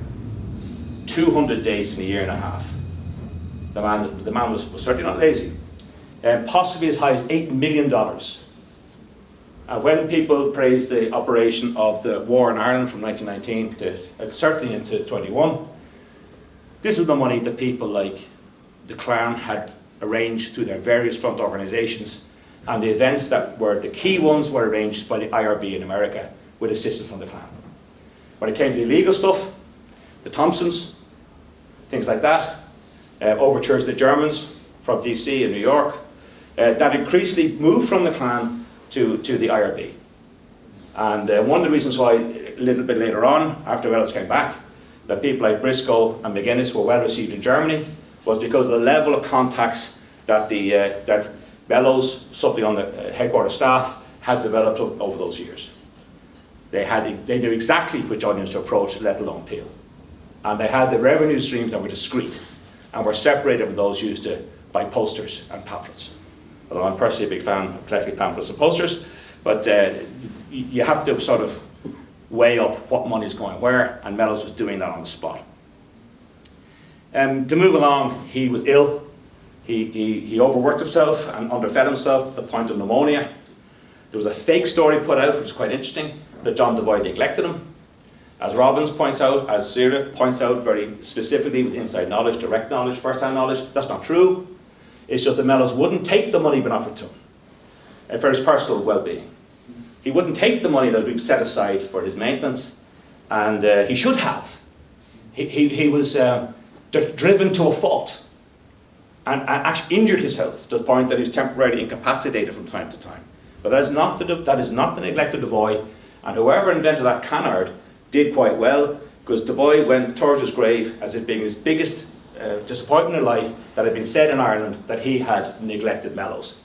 200 days in a year and a half. The man was certainly not lazy. Possibly as high as $8 million. And when people praise the operation of the war in Ireland from 1919 to certainly into 21, this is the money that people like the clan had arranged through their various front organisations, and the events that were the key ones were arranged by the IRB in America with assistance from the clan. When it came to the illegal stuff, the Thompsons, things like that, overtures to the Germans from DC and New York, that increasingly moved from the clan to the IRB. And one of the reasons why, a little bit later on, after Mellows came back, that people like Briscoe and McGuinness were well received in Germany was because of the level of contacts that that Mellows, something on the headquarters staff, had developed over those years. They knew exactly which audience to approach, let alone peel. And they had the revenue streams that were discrete and were separated from those used to buy posters and pamphlets. Although I'm personally a big fan of collecting pamphlets and posters, but you have to sort of weigh up what money is going where, and Mellows was doing that on the spot. To move along, he was ill. He overworked himself and underfed himself to the point of pneumonia. There was a fake story put out, which is quite interesting, that John Devoy neglected him. As Robbins points out, as Sira points out very specifically with inside knowledge, direct knowledge, first-hand knowledge, that's not true. It's just that Mellows wouldn't take the money being offered to him for his personal well-being. He wouldn't take the money that had been set aside for his maintenance, and he should have. He was driven to a fault and actually injured his health to the point that he was temporarily incapacitated from time to time. But that is not the neglect of Devoy, and whoever invented that canard did quite well, because Devoy went towards his grave as it being his biggest disappointment in life that had been said in Ireland that he had neglected Mellows.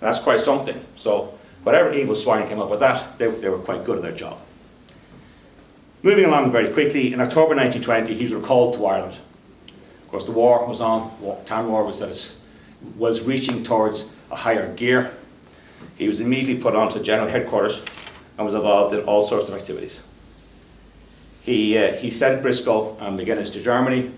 And that's quite something. So whatever evil swine came up with that, they were quite good at their job. Moving along very quickly, in October 1920 he was recalled to Ireland. Of course the war was on, Town War was reaching towards a higher gear. He was immediately put onto general headquarters and was involved in all sorts of activities. He sent Briscoe and McGuinness to Germany,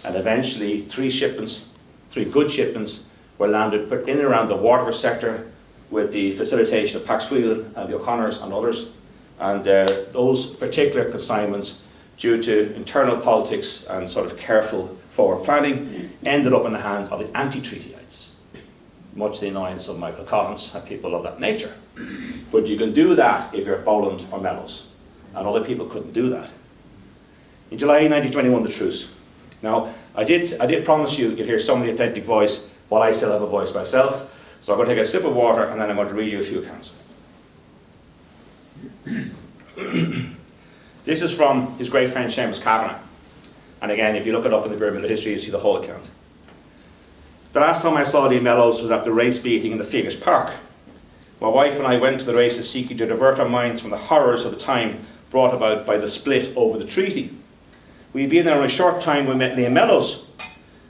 and eventually three good shipments were landed in and around the Waterford sector with the facilitation of Pax Whelan and the O'Connors and others. And those particular consignments, due to internal politics and sort of careful forward planning, ended up in the hands of the anti-treatyites, much to the annoyance of Michael Collins and people of that nature. But you can do that if you're Boland or Mellows, and other people couldn't do that. In July 1921, the truce. Now, I did promise you'd hear some of the authentic voice while I still have a voice myself. So I'm going to take a sip of water and then I'm going to read you a few accounts. This is from his great friend Seamus Kavanagh. And again, if you look it up in the Pyramid of History, you see the whole account. The last time I saw the Mellows was at the race meeting in the Phoenix Park. My wife and I went to the races seeking to divert our minds from the horrors of the time brought about by the split over the treaty. We'd been there in a short time when we met Liam Mellows.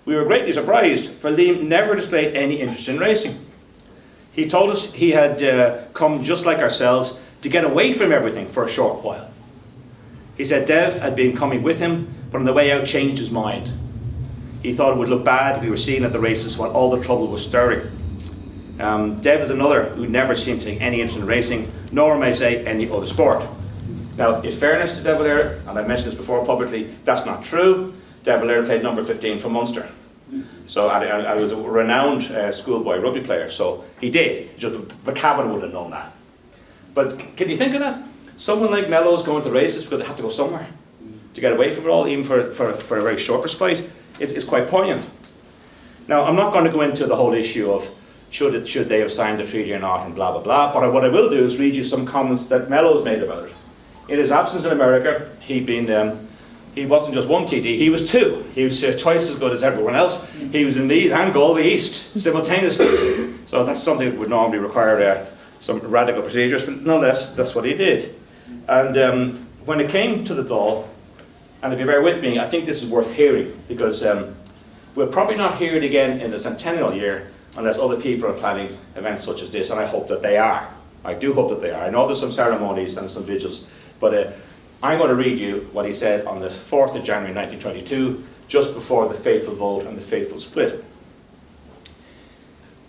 We were greatly surprised, for Liam never displayed any interest in racing. He told us he had come just like ourselves to get away from everything for a short while. He said Dev had been coming with him, but on the way out changed his mind. He thought it would look bad if we were seen at the races while all the trouble was stirring. Dev is another who never seemed to take any interest in racing, nor may I say any other sport. Now, in fairness to De Valera, and I mentioned this before publicly, that's not true. De Valera played number 15 for Munster. So I was a renowned schoolboy rugby player, so he did. Just McCavan would have known that. But can you think of that? Someone like Mellows going to races because they have to go somewhere to get away from it all, even for a very short respite, is quite poignant. Now, I'm not going to go into the whole issue of should they have signed the treaty or not and blah, blah, blah, but what I will do is read you some comments that Mellows made about it. In his absence in America, he wasn't just one TD, he was two. He was twice as good as everyone else. He was in Leeds and Galway East simultaneously. So that's something that would normally require some radical procedures, but nonetheless, that's what he did. And when it came to the Dáil, and if you bear with me, I think this is worth hearing, because we'll probably not hear it again in the centennial year unless other people are planning events such as this, and I hope that they are. I do hope that they are. I know there's some ceremonies and some vigils, but I'm going to read you what he said on the 4th of January 1922, just before the fateful vote and the fateful split.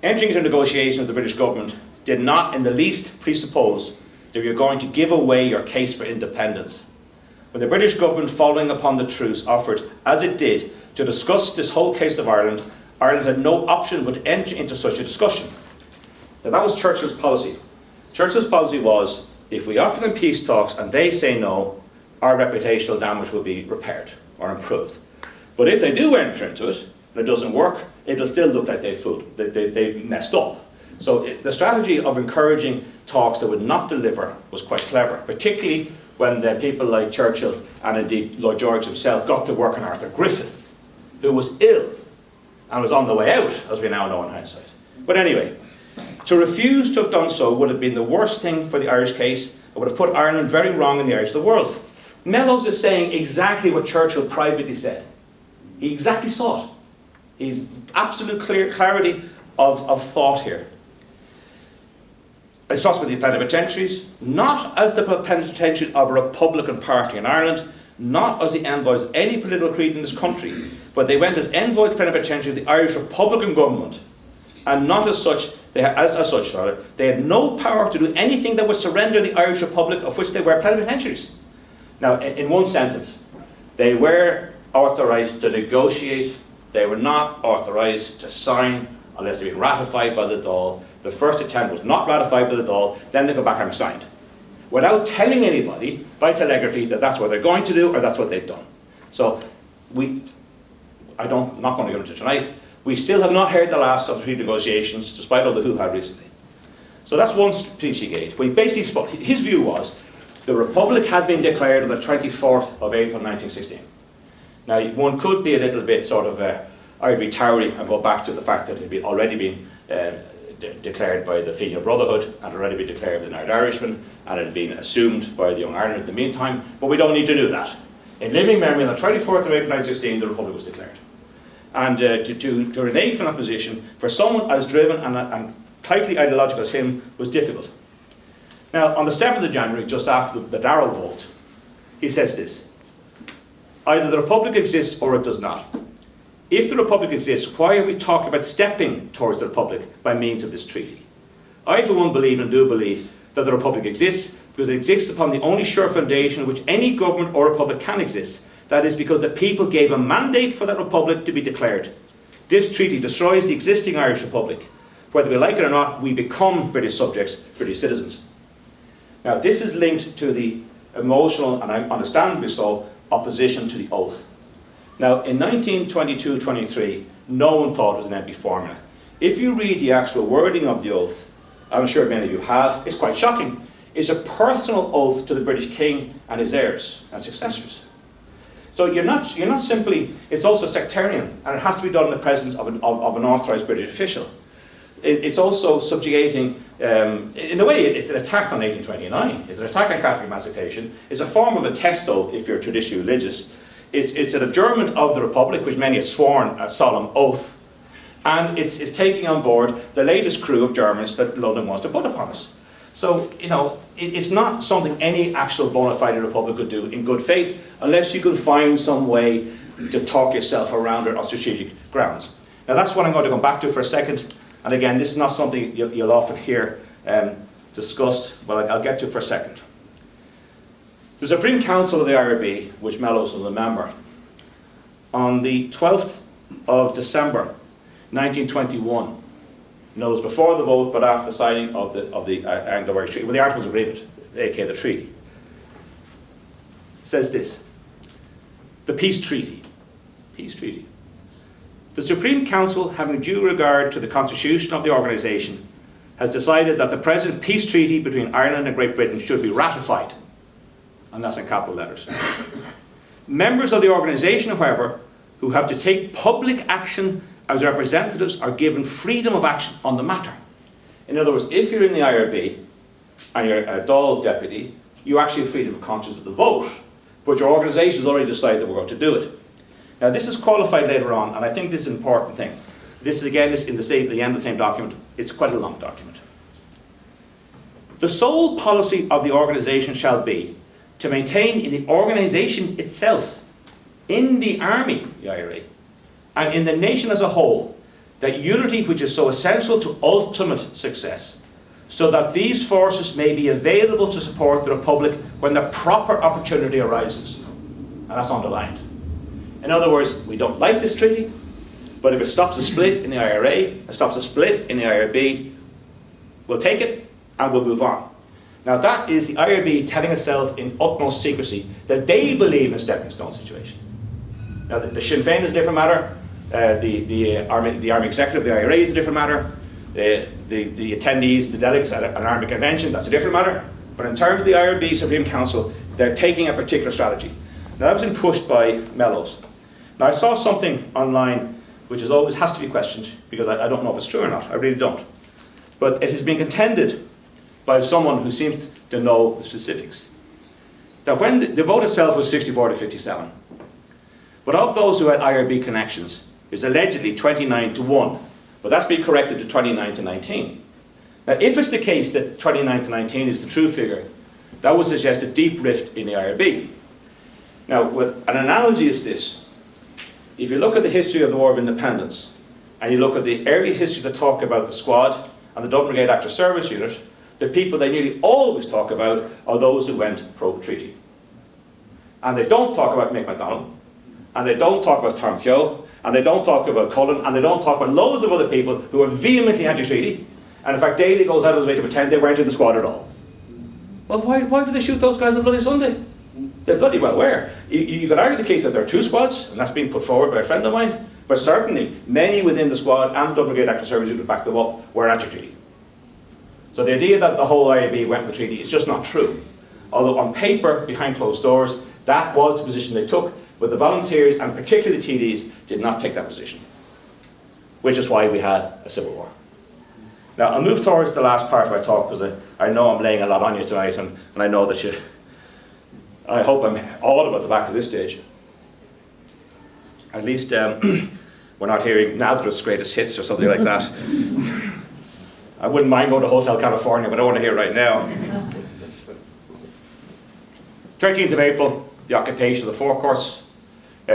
Entering into negotiation with the British government did not in the least presuppose that you're going to give away your case for independence. When the British government, following upon the truce, offered, as it did, to discuss this whole case of Ireland, Ireland had no option but to enter into such a discussion. Now that was Churchill's policy. Churchill's policy was, if we offer them peace talks and they say no, our reputational damage will be repaired or improved. But if they do enter into it and it doesn't work, it'll still look like they've messed up. So the strategy of encouraging talks that would not deliver was quite clever, particularly when the people like Churchill and indeed Lloyd George himself got to work on Arthur Griffith, who was ill and was on the way out, as we now know in hindsight. But anyway, to refuse to have done so would have been the worst thing for the Irish case. It would have put Ireland very wrong in the eyes of the world. Mellows is saying exactly what Churchill privately said. He exactly saw it. He's absolute clarity of thought here. It starts with the plenipotentiaries, not as the plenipotentiary of a Republican party in Ireland, not as the envoys of any political creed in this country, but they went as envoy plenipotentiary of the Irish Republican government, and not as such. They had no power to do anything that would surrender the Irish Republic, of which they were plenipotentiaries. Now, in one sentence, they were authorised to negotiate. They were not authorised to sign unless they'd been ratified by the Dáil. The first attempt was not ratified by the Dáil, then they go back and signed, without telling anybody by telegraphy that that's what they're going to do or that's what they've done. So I'm not going to go into tonight. We still have not heard the last of the negotiations, despite all the hoo-ha recently. So that's one speech he gave. Well, he basically spoke. His view was the Republic had been declared on the 24th of April 1916. Now, one could be a little bit sort of ivory towery and go back to the fact that it had already been declared by the Fenian Brotherhood and already been declared by the United Irishmen and it had been assumed by the Young Ireland in the meantime, but we don't need to do that. In living memory, on the 24th of April 1916, the Republic was declared. And to renege from that position for someone as driven and tightly ideological as him was difficult. Now, on the 7th of January, just after the Darrell vote, he says this: either the Republic exists or it does not. If the Republic exists, why are we talking about stepping towards the Republic by means of this treaty? I, for one, believe and do believe that the Republic exists because it exists upon the only sure foundation on which any government or republic can exist. That is because the people gave a mandate for that republic to be declared. This treaty destroys the existing Irish Republic. Whether we like it or not, we become British subjects, British citizens. Now, this is linked to the emotional, and understandably so, opposition to the oath. Now, in 1922-23, no one thought it was an empty formula. If you read the actual wording of the oath, I'm sure many of you have, it's quite shocking. It's a personal oath to the British King and his heirs and successors. So you're not simply, it's also sectarian, and it has to be done in the presence of an authorised British official. It's also subjugating, in a way, it's an attack on 1829. It's an attack on Catholic emancipation. It's a form of a test oath if you're traditionally religious. It's an adjournment of the Republic, which many have sworn a solemn oath. And it's taking on board the latest crew of Germans that London wants to put upon us. So, you know, it's not something any actual bona fide republic could do in good faith, unless you can find some way to talk yourself around it on strategic grounds. Now, that's what I'm going to come back to for a second. And again, this is not something you'll often hear discussed, but I'll get to it for a second. The Supreme Council of the IRB, which Mellows was a member, on the 12th of December 1921, knows before the vote but after the signing of the Anglo-Irish Treaty, well, the Articles of Agreement, aka the treaty, says this: the peace treaty. The Supreme Council, having due regard to the constitution of the organisation, has decided that the present peace treaty between Ireland and Great Britain should be ratified, and that's in capital letters. Members of the organisation, however, who have to take public action as representatives are given freedom of action on the matter. In other words, if you're in the IRB and you're a Dáil deputy, you actually have freedom of conscience at the vote, but your organisation has already decided that we're going to do it. Now, this is qualified later on, and I think this is an important thing. This, again, is in the end of the same document. It's quite a long document. The sole policy of the organisation shall be to maintain in the organisation itself, in the army, the IRA, and in the nation as a whole, that unity which is so essential to ultimate success, so that these forces may be available to support the Republic when the proper opportunity arises. And that's underlined. In other words, we don't like this treaty, but if it stops a split in the IRA, it stops a split in the IRB, we'll take it and we'll move on. Now, that is the IRB telling itself in utmost secrecy that they believe in a stepping stone situation. Now, the Sinn Féin is a different matter. The Army Executive, the IRA, is a different matter. The attendees, the delegates at an Army convention, that's a different matter. But in terms of the IRB Supreme Council, they're taking a particular strategy. Now, that was been pushed by Mellows. Now, I saw something online which is always has to be questioned, because I don't know if it's true or not. I really don't. But it has been contended by someone who seems to know the specifics, that when the vote itself was 64 to 57, but of those who had IRB connections, it's allegedly 29 to 1, but that's been corrected to 29 to 19. Now, if it's the case that 29 to 19 is the true figure, that would suggest a deep rift in the IRB. Now, an analogy is this. If you look at the history of the War of Independence, and you look at the early histories that talk about the Squad and the Dublin Brigade Active Service Unit, the people they nearly always talk about are those who went pro-treaty. And they don't talk about Mick MacDonald, and they don't talk about Tom Keogh, and they don't talk about Cullen, and they don't talk about loads of other people who are vehemently anti-treaty, and in fact Daly goes out of his way to pretend they weren't in the Squad at all. Well, why did they shoot those guys on Bloody Sunday? They're bloody well aware. You could argue the case that there are two squads, and that's been put forward by a friend of mine, but certainly many within the Squad and the Dublin Brigade Active Service Unit back them up were anti-treaty. So the idea that the whole IAB went with the treaty is just not true. Although on paper, behind closed doors, that was the position they took, but the volunteers, and particularly the TDs, did not take that position. Which is why we had a civil war. Now, I'll move towards the last part of my talk, because I know I'm laying a lot on you tonight, and I know that I hope I'm audible at the back of this stage. At least we're not hearing Nazareth's greatest hits or something like that. I wouldn't mind going to Hotel California, but I don't want to hear it right now. 13th of April, the occupation of the forecourts,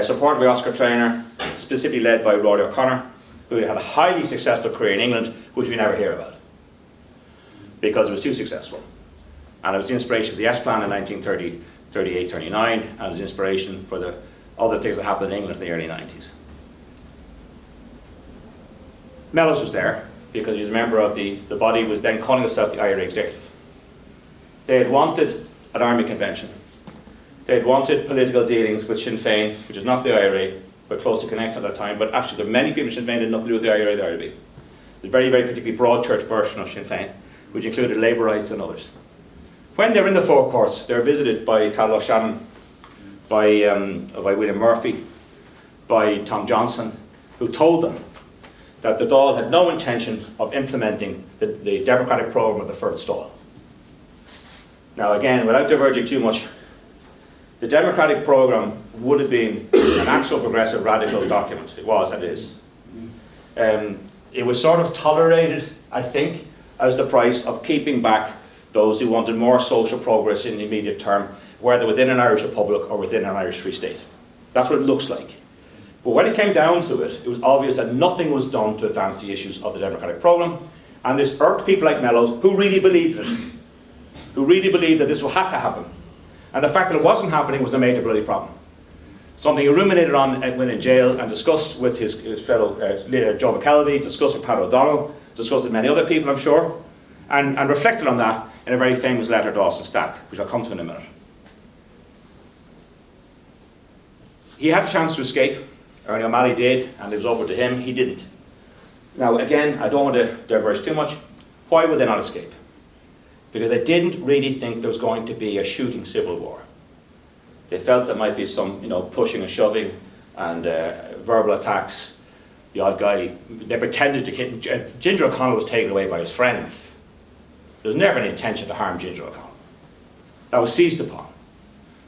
supported by Oscar Traynor, specifically led by Rory O'Connor, who had a highly successful career in England, which we never hear about, because it was too successful. And it was the inspiration for the S-Plan in 1938-39, and it was inspiration for the other things that happened in England in the early 90s. Mellows was there, because he was a member of the body was then calling itself the IRA Executive. They had wanted an army convention. They had wanted political dealings with Sinn Féin, which is not the IRA, but closely connected at that time. But actually, there are many people in Sinn Féin that had nothing to do with the IRA, the IRB. The very, very particularly broad church version of Sinn Féin, which included Labourites and others. When they were in the forecourts, they were visited by Cal O'Shannon, by William Murphy, by Tom Johnson, who told them that the Dáil had no intention of implementing the democratic programme of the First Dáil. Now again, without diverging too much, the democratic programme would have been an actual progressive radical document. It was and is. It was sort of tolerated, I think, as the price of keeping back those who wanted more social progress in the immediate term, whether within an Irish Republic or within an Irish Free State. That's what it looks like. But when it came down to it, it was obvious that nothing was done to advance the issues of the democratic programme, and this irked people like Mellows, who really believed it, who really believed that this had to happen. And the fact that it wasn't happening was a major bloody problem. Something he ruminated on when in jail and discussed with his fellow Joe McKelvey, discussed with Pat O'Donnell, discussed with many other people, I'm sure, and reflected on that in a very famous letter to Austin Stack, which I'll come to in a minute. He had a chance to escape. Ernie O'Malley did, and it was over to him. He didn't. Now, again, I don't want to diverge too much. Why would they not escape? Because they didn't really think there was going to be a shooting civil war. They felt there might be some, pushing and shoving and verbal attacks. The odd guy, they pretended to kid. Ginger O'Connell was taken away by his friends. There was never any intention to harm Ginger O'Connell. That was seized upon.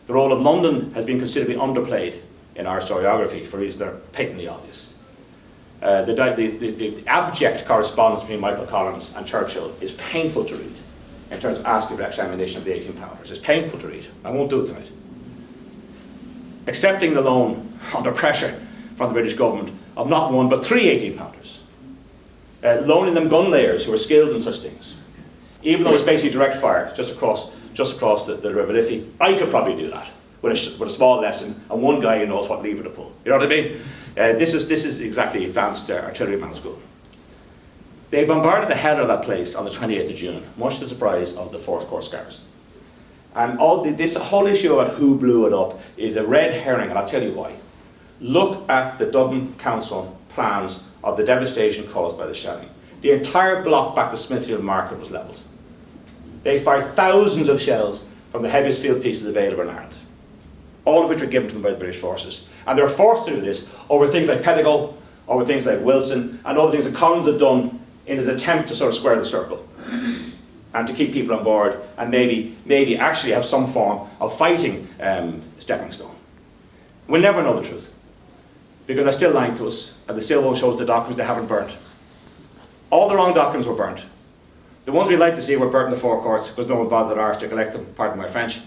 The role of London has been considerably underplayed in our historiography for reasons that are patently obvious. The abject correspondence between Michael Collins and Churchill is painful to read in terms of asking for examination of the 18 pounders. It's painful to read. I won't do it tonight. Accepting the loan under pressure from the British government of not one but 3 18 pounders. Loaning them gun layers who were skilled in such things. Even though it's basically direct fire just across the River Liffey, I could probably do that with a small lesson and one guy who knows what lever to pull. You know what I mean? This is exactly advanced artilleryman school. They bombarded the hell out of that place on the 28th of June, much to the surprise of the 4th Corps Scars. And this whole issue about who blew it up is a red herring, and I'll tell you why. Look at the Dublin Council plans of the devastation caused by the shelling. The entire block back to Smithfield Market was levelled. They fired thousands of shells from the heaviest field pieces available in Ireland, all of which were given to them by the British forces. And they were forced to do this over things like Pedigal, over things like Wilson, and other things that Collins had done in his attempt to sort of square the circle and to keep people on board and maybe actually have some form of fighting stepping stone. We'll never know the truth because they're still lying to us and they still won't show us the documents they haven't burnt. All the wrong documents were burnt. The ones we'd like to see were burnt in the forecourts because no one bothered ours to collect them, pardon my French,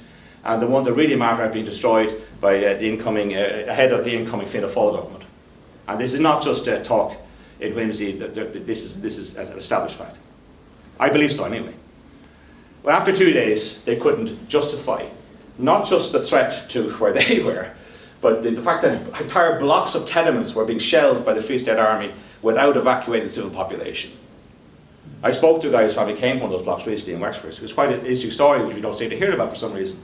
and the ones that really matter have been destroyed by the incoming, ahead of the incoming Fianna Fáil government. And this is not just talk in whimsy, this is an established fact. I believe so anyway. Well, after 2 days, they couldn't justify not just the threat to where they were, but the fact that entire blocks of tenements were being shelled by the Free State Army without evacuating the civil population. I spoke to a guy whose family came from one of those blocks recently in Wexford. It was quite an issue story which we don't seem to hear about for some reason.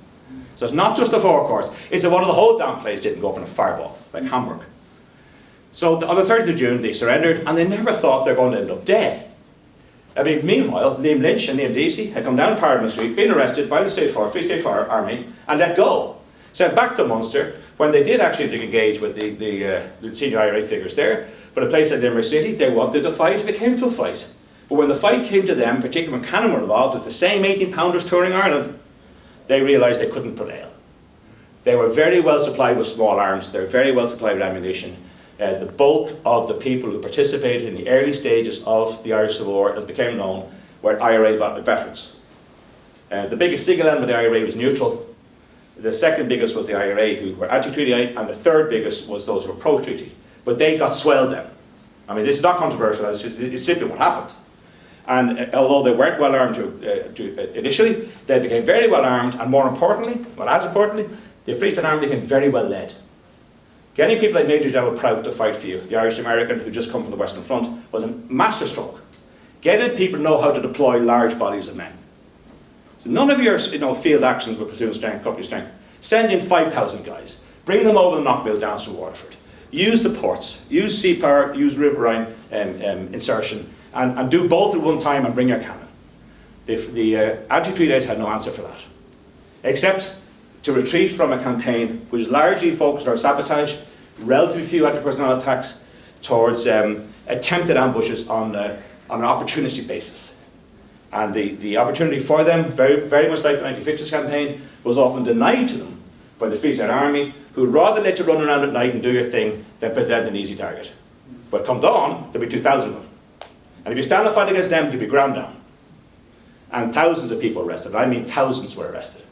So it's not just the forecourts, it's that one of the whole damn place didn't go up in a fireball, like Hamburg. So on the 30th of June they surrendered and they never thought they were going to end up dead. I mean, meanwhile, Liam Lynch and Liam Deasy had come down Parliament Street, been arrested by the Free State Army and let go. Sent back to Munster when they did actually engage with the senior IRA figures there. But a place like Limerick City, they wanted to fight if it came to a fight. But when the fight came to them, particularly when Cannon were involved with the same 18 pounders touring Ireland, they realised they couldn't prevail. They were very well supplied with small arms, they were very well supplied with ammunition. The bulk of the people who participated in the early stages of the Irish Civil War, as became known, were IRA veterans. The biggest single element of the IRA was neutral. The second biggest was the IRA, who were anti-treaty, and the third biggest was those who were pro-treaty. But they got swelled then. I mean, this is not controversial, it's simply what happened. And although they weren't well armed initially, they became very well armed, and more importantly, well, as importantly, the Free State Army became very well led. Getting people like Major General Prout to fight for you, the Irish American who just come from the Western Front, was a masterstroke. Getting people to know how to deploy large bodies of men. So none of your field actions with platoon strength, company strength. Send in 5,000 guys. Bring them over the Knockmill down to Waterford. Use the ports. Use sea power. Use riverine insertion. And do both at one time and bring your cannon. The anti-treaties had no answer for that. Except to retreat from a campaign which is largely focused on sabotage, relatively few anti-personnel attacks, towards attempted ambushes on an opportunistic basis. And the opportunity for them, very, very much like the 1950s campaign, was often denied to them by the Free State Army, who'd rather let you run around at night and do your thing than present an easy target. But come dawn, there'll be 2,000 of them. And if you stand and fight against them, you'll be ground down. And thousands of people arrested. I mean thousands were arrested.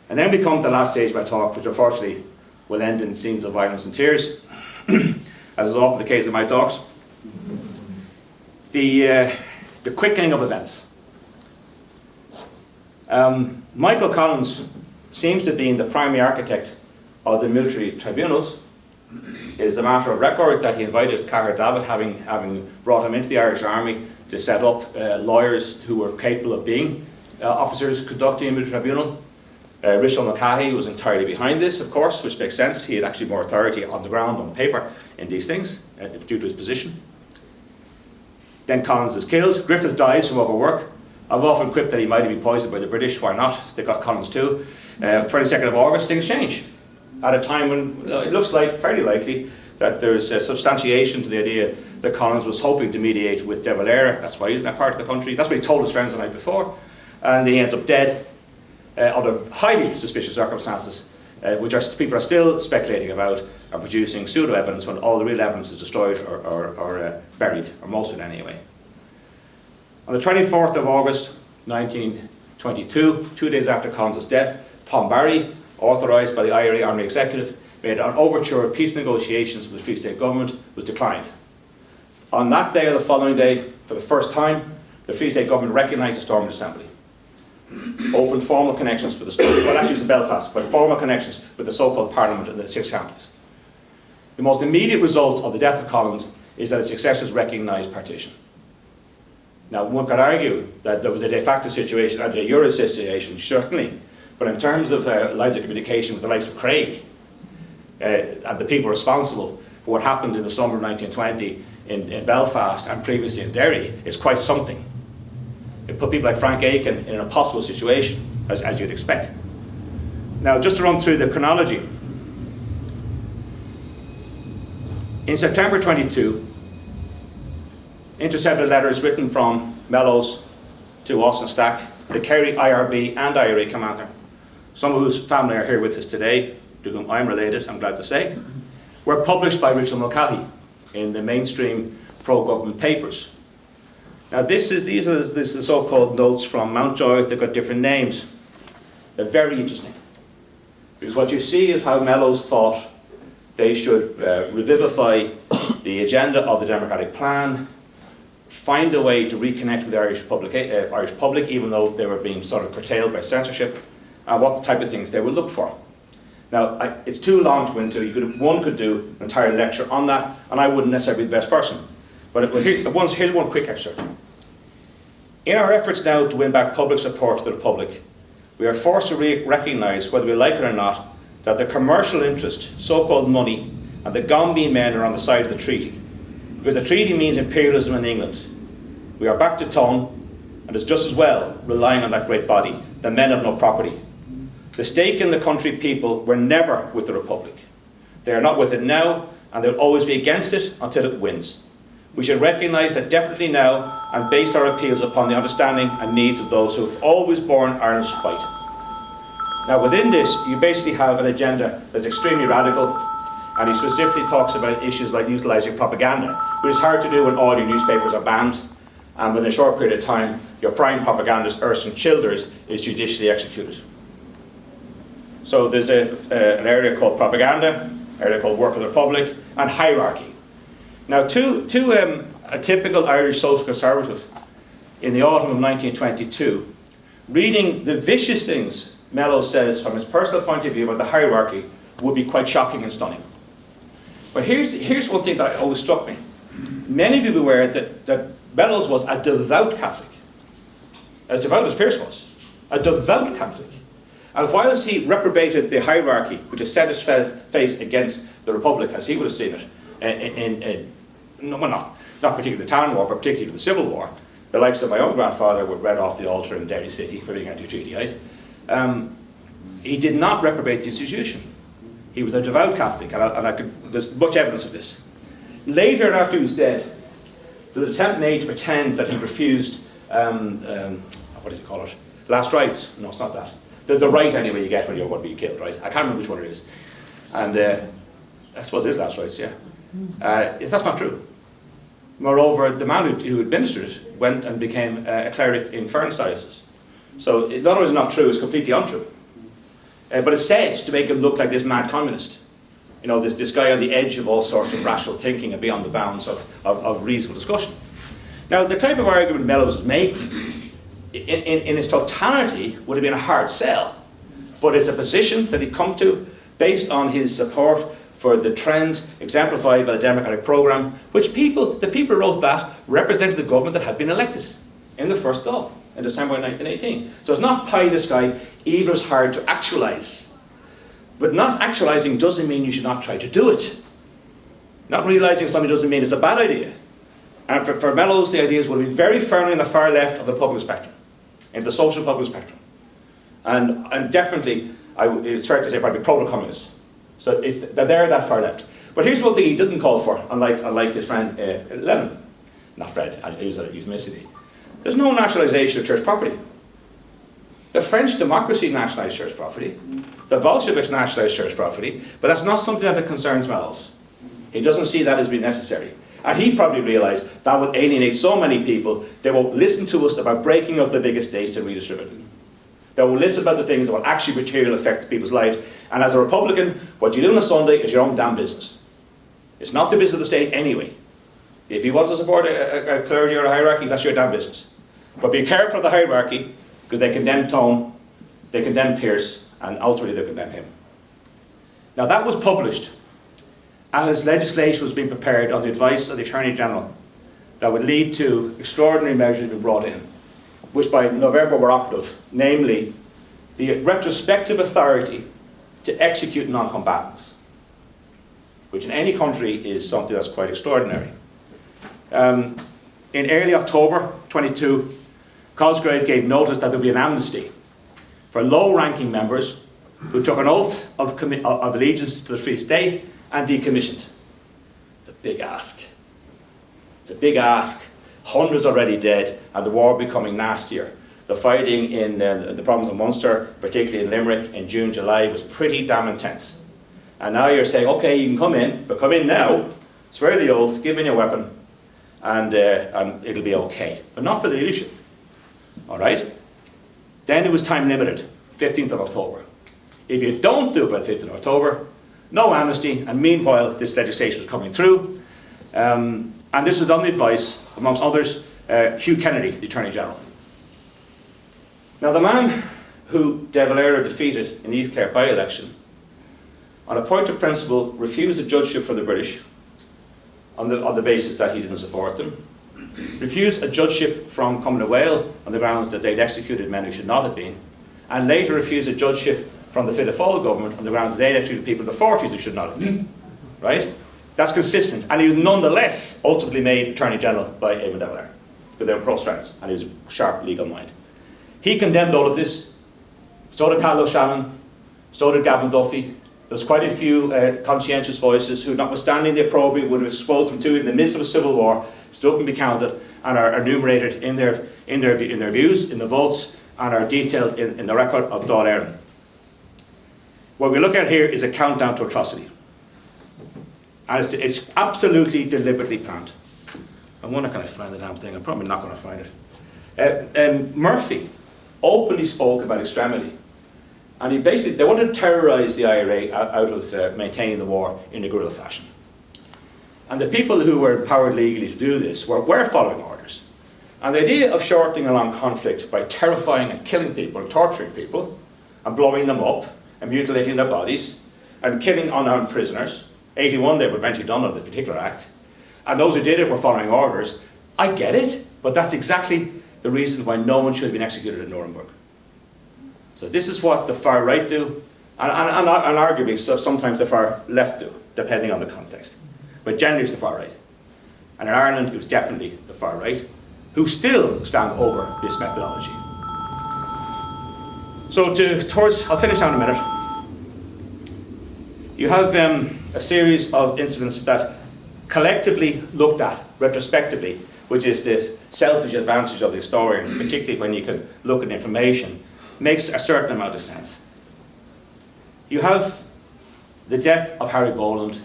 And then we come to the last stage of my talk, which unfortunately will end in scenes of violence and tears, as is often the case in my talks. The quickening of events. Michael Collins seems to have been the primary architect of the military tribunals. It is a matter of record that he invited Cahir David, having brought him into the Irish Army, to set up lawyers who were capable of being officers conducting a military tribunal. Richard Mulcahy was entirely behind this, of course, which makes sense. He had actually more authority on the ground, on paper, in these things, due to his position. Then Collins is killed. Griffith dies from overwork. I've often quipped that he might have been poisoned by the British. Why not? They got Collins too. 22nd of August, things change. At a time when it looks like, fairly likely, that there's a substantiation to the idea that Collins was hoping to mediate with De Valera. That's why he's in that part of the country. That's what he told his friends the night before. And he ends up dead under highly suspicious circumstances, which people are still speculating about and producing pseudo-evidence when all the real evidence is destroyed or buried, or most of it anyway. On the 24th of August 1922, 2 days after Collins' death, Tom Barry, authorised by the IRA Army Executive, made an overture of peace negotiations with the Free State Government, was declined. On that day or the following day, for the first time, the Free State Government recognised the Stormont Assembly, opened formal connections with the well, actually it's in Belfast, but formal connections with the so-called Parliament in the 6 counties. The most immediate result of the death of Collins is that his successors recognised partition. Now, one could argue that there was a de facto situation and a Euro situation, certainly, but in terms of lines of communication with the likes of Craig and the people responsible for what happened in the summer of 1920 in Belfast and previously in Derry, it's quite something. It put people like Frank Aiken in an impossible situation, as you'd expect. Now, just to run through the chronology. In September 22, intercepted letters written from Mellows to Austin Stack, the Kerry IRB and IRA commander, some of whose family are here with us today, to whom I'm related, I'm glad to say, were published by Richard Mulcahy in the mainstream pro-government papers. Now these are the so-called notes from Mountjoy. They've got different names. They're very interesting, because what you see is how Mellows thought they should revivify the agenda of the democratic plan, find a way to reconnect with the Irish public, even though they were being sort of curtailed by censorship, and what type of things they would look for. Now, it's too long to go into. One could do an entire lecture on that, and I wouldn't necessarily be the best person. But here's one quick excerpt. In our efforts now to win back public support to the Republic, we are forced to recognise, whether we like it or not, that the commercial interest, so-called money, and the Gombe men are on the side of the treaty. Because the treaty means imperialism in England. We are back to Tone, and it's just as well relying on that great body. The men have no property. The stake in the country people were never with the Republic. They are not with it now, and they'll always be against it until it wins. We should recognise that definitely now, and base our appeals upon the understanding and needs of those who have always borne Ireland's fight. Now within this, you basically have an agenda that's extremely radical, and he specifically talks about issues like utilising propaganda, which is hard to do when all your newspapers are banned, and within a short period of time, your prime propagandist, Urson Childers, is judicially executed. So there's an area called propaganda, an area called work of the Republic, and hierarchy. Now, a typical Irish social conservative in the autumn of 1922, reading the vicious things Mellows says from his personal point of view about the hierarchy would be quite shocking and stunning. But here's one thing that always struck me. Many people were aware that Mellows was a devout Catholic, as devout as Pearse was, a devout Catholic. And whilst he reprobated the hierarchy, which had set his face against the Republic, as he would have seen it, not particularly the Town War, but particularly the Civil War, the likes of my own grandfather were read off the altar in Derry City for being anti-treatyite. He did not reprobate the institution. He was a devout Catholic, and there's much evidence of this. Later, after he was dead, There's an attempt made to pretend that he refused, what do you call it? Last rites. No, it's not that. The right anyway you get when you're going to be killed, right? I can't remember which one it is. And I suppose it is last rites, yeah. That's not true. Moreover, the man who administered it went and became a cleric in Ferns diocese. So not only is it not true, it's completely untrue. But it's said to make him look like this mad communist. You know, this guy on the edge of all sorts of rational thinking and beyond the bounds of reasonable discussion. Now, the type of argument Mellows is making, in its totality, would have been a hard sell. But it's a position that he'd come to based on his support for the trend exemplified by the democratic programme, which the people who wrote that represented the government that had been elected in the first Dáil in December 1918. So it's not pie in the sky, either is hard to actualise. But not actualising doesn't mean you should not try to do it. Not realising something doesn't mean it's a bad idea. And for Mellows, the ideas would have been very firmly on the far left of the public spectrum, in the social public spectrum. And definitely, it's fair to say, probably pro-communist. So they're that far left. But here's one thing he didn't call for, unlike his friend Lenin. Not Fred, I use euphemistically. There's no nationalisation of church property. The French democracy nationalised church property. The Bolsheviks nationalised church property. But that's not something that concerns Mellows. He doesn't see that as being necessary. And he probably realised that would alienate so many people, they won't listen to us about breaking up the big estates and redistributing them. They will listen about the things that will actually materially affect people's lives. And as a Republican, what you do on a Sunday is your own damn business. It's not the business of the state anyway. If you want to support a clergy or a hierarchy, that's your damn business. But be careful of the hierarchy, because they condemn Tone, they condemn Pearse, and ultimately they condemn him. Now that was published as legislation was being prepared on the advice of the Attorney General that would lead to extraordinary measures being brought in, which by November were operative, namely the retrospective authority to execute non-combatants, which in any country is something that's quite extraordinary. In early October 22, Cosgrave gave notice that there would be an amnesty for low-ranking members who took an oath of allegiance to the Free State and decommissioned. It's a big ask. It's a big ask. Hundreds already dead, and the war becoming nastier. The fighting in the province of Munster, particularly in Limerick, in June, July, was pretty damn intense. And now you're saying, okay, you can come in, but come in now, swear the oath, give in your weapon, and it'll be okay. But not for the leadership. All right? Then it was time limited, 15th of October. If you don't do it by the 15th of October, no amnesty, and meanwhile this legislation was coming through. And this was on the advice, amongst others, Hugh Kennedy, the Attorney General. Now the man who De Valera defeated in the East Clare by-election, on a point of principle, refused a judgeship for the British on the basis that he didn't support them, refused a judgeship from Commonwealth on the grounds that they'd executed men who should not have been, and later refused a judgeship from the Fianna Fáil government on the grounds that they'd executed people in the 40s who should not have been. Right? That's consistent. And he was nonetheless ultimately made Attorney General by Eamon De Valera, because they were pro-strengths, and he was a sharp legal mind. He condemned all of this. So did Cal O'Shannon. So did Gavin Duffy. There's quite a few conscientious voices who, notwithstanding the opprobrium, would have exposed them to in the midst of a civil war, still can be counted and are enumerated in their views, in the votes, and are detailed in the record of Dáil Éireann. What we look at here is a countdown to atrocity. And it's absolutely deliberately planned. I wonder, can I find the damn thing? I'm probably not going to find it. Murphy openly spoke about extremity. And they wanted to terrorise the IRA out of maintaining the war in a guerrilla fashion. And the people who were empowered legally to do this were following orders. And the idea of shortening along conflict by terrifying and killing people and torturing people and blowing them up and mutilating their bodies and killing unarmed prisoners, 81 they were eventually done under the particular act, and those who did it were following orders. I get it, but that's exactly the reason why no one should have been executed at Nuremberg. So this is what the far right do, and arguably so sometimes the far left do, depending on the context. But generally it's the far right. And in Ireland it was definitely the far right, who still stand over this methodology. So I'll finish down in a minute. You have a series of incidents that collectively looked at, retrospectively, which is the selfish advantage of the historian, particularly when you can look at information, makes a certain amount of sense. You have the death of Harry Boland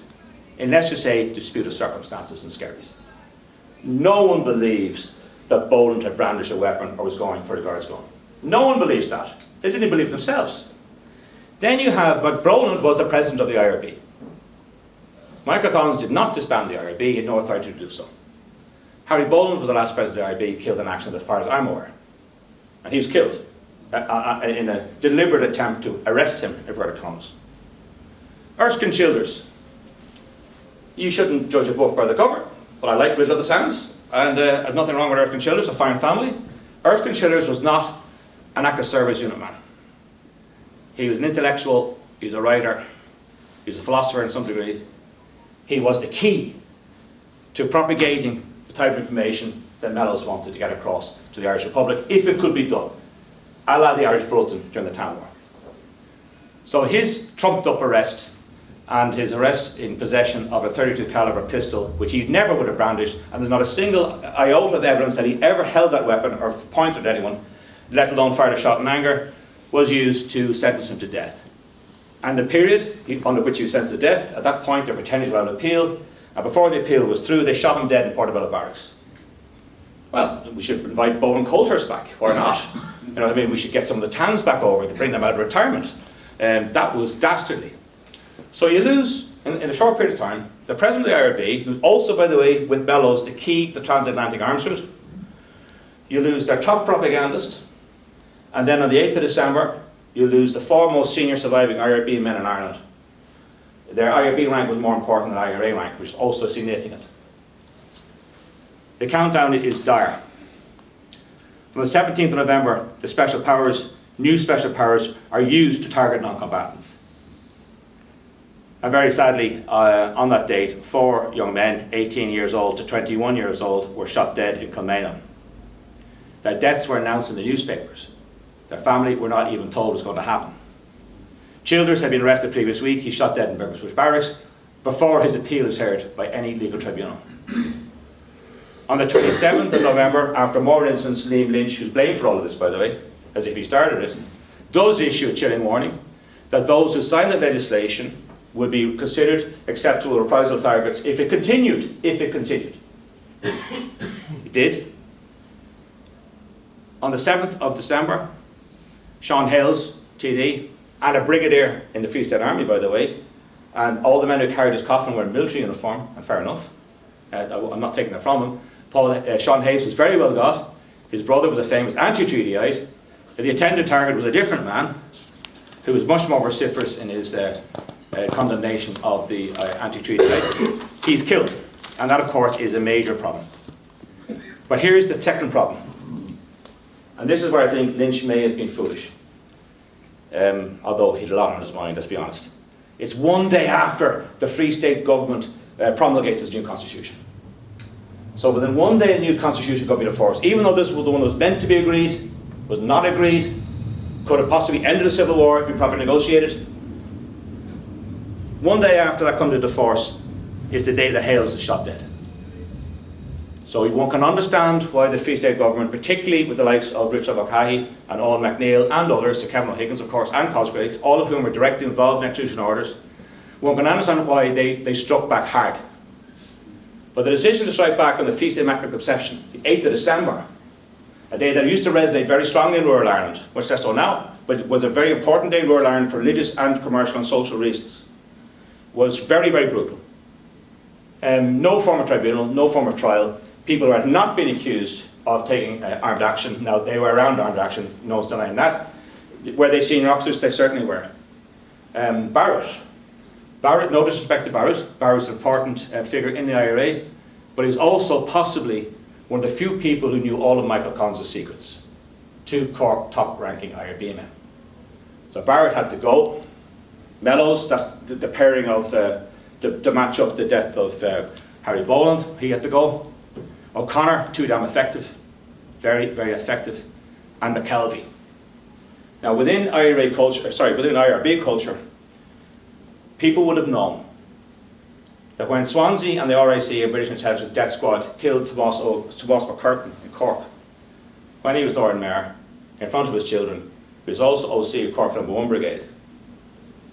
in, let's just say, disputed circumstances in Skerries. No one believes that Boland had brandished a weapon or was going for the guard's gun. No one believes that. They didn't believe it themselves. Then you have, but Boland was the president of the IRB. Michael Collins did not disband the IRB, he had no authority to do so. Harry Boland was the last president of the IRB killed in action as far as I'm aware. And he was killed in a deliberate attempt to arrest him, inverted commas. Erskine Childers. You shouldn't judge a book by the cover, but I like Riddle of the Sands, and I have nothing wrong with Erskine Childers, a fine family. Erskine Childers was not an active service unit man. He was an intellectual, he was a writer, he was a philosopher in some degree. He was the key to propagating the type of information that Mellows wanted to get across to the Irish Republic, if it could be done, a la the Irish Bulletin during the Town War. So his trumped up arrest and his arrest in possession of a .32 caliber pistol, which he never would have brandished, and there's not a single iota of evidence that he ever held that weapon or pointed at anyone, let alone fired a shot in anger, was used to sentence him to death. And the period under which he was sentenced to death, at that point there were potential around appeal, and before the appeal was through, they shot him dead in Portobello Barracks. Well, we should invite Bowen Coulthurst back, or not. You know what I mean? We should get some of the Tans back over to bring them out of retirement. That was dastardly. So you lose, in a short period of time, the president of the IRB, who's also, by the way, with Mellows, the key to the transatlantic arms route. You lose their top propagandist, and then on the 8th of December, you lose the foremost senior surviving IRB men in Ireland. Their IRB rank was more important than IRA rank, which is also significant. The countdown is dire. From the 17th of November, the special powers, new special powers, are used to target non-combatants. And very sadly, on that date, 4 young men, 18 years old to 21 years old, were shot dead in Kilmainham. Their deaths were announced in the newspapers. Their family were not even told it was going to happen. Childers had been arrested the previous week. He shot dead in Burgess Barracks before his appeal is heard by any legal tribunal. On the 27th of November, after more incidents, Liam Lynch, who's blamed for all of this, by the way, as if he started it, does issue a chilling warning that those who sign the legislation would be considered acceptable reprisal targets if it continued. It did. On the 7th of December, Sean Hales, TD, and a brigadier in the Free State Army, by the way, and all the men who carried his coffin were in military uniform, and fair enough. I'm not taking that from him. Sean Hayes was very well got. His brother was a famous anti-treatyite. The intended target was a different man, who was much more vociferous in his condemnation of the anti-treatyites. He's killed, and that, of course, is a major problem. But here's the second problem. And this is where I think Lynch may have been foolish. Although he had a lot on his mind, let's be honest. It's one day after the Free State government promulgates its new constitution. So within one day a new constitution could be in force. Even though this was the one that was meant to be agreed, was not agreed, could have possibly ended the civil war if we properly negotiated. One day after that comes into force is the day that Hales is shot dead. So one can understand why the Free State government, particularly with the likes of Richard O'Cahey and Owen MacNeill and others, so Kevin O'Higgins of course, and Cosgrave, all of whom were directly involved in execution orders, one can understand why they struck back hard. But the decision to strike back on the Feast of Immaculate Conception, the 8th of December, a day that used to resonate very strongly in rural Ireland, much less so now, but it was a very important day in rural Ireland for religious and commercial and social reasons, was very, very brutal. No form of tribunal, no form of trial. People who had not been accused of taking armed action, now they were around armed action, no one's denying that. Were they senior officers? They certainly were. Barrett, no disrespect to Barrett. Barrett's an important figure in the IRA, but he's also possibly one of the few people who knew all of Michael Collins' secrets. 2 Cork top-ranking IRB men. So Barrett had to go. Mellows, that's the pairing of, to match up the death of Harry Boland, he had to go. O'Connor, too damn effective. Very, very effective. And McKelvey. Now within IRB culture, people would have known that when Swansea and the RIC, a British intelligence death squad, killed Tomas McCurtain in Cork, when he was Lord Mayor, in front of his children, he was also OC of Cork No. 1 Brigade.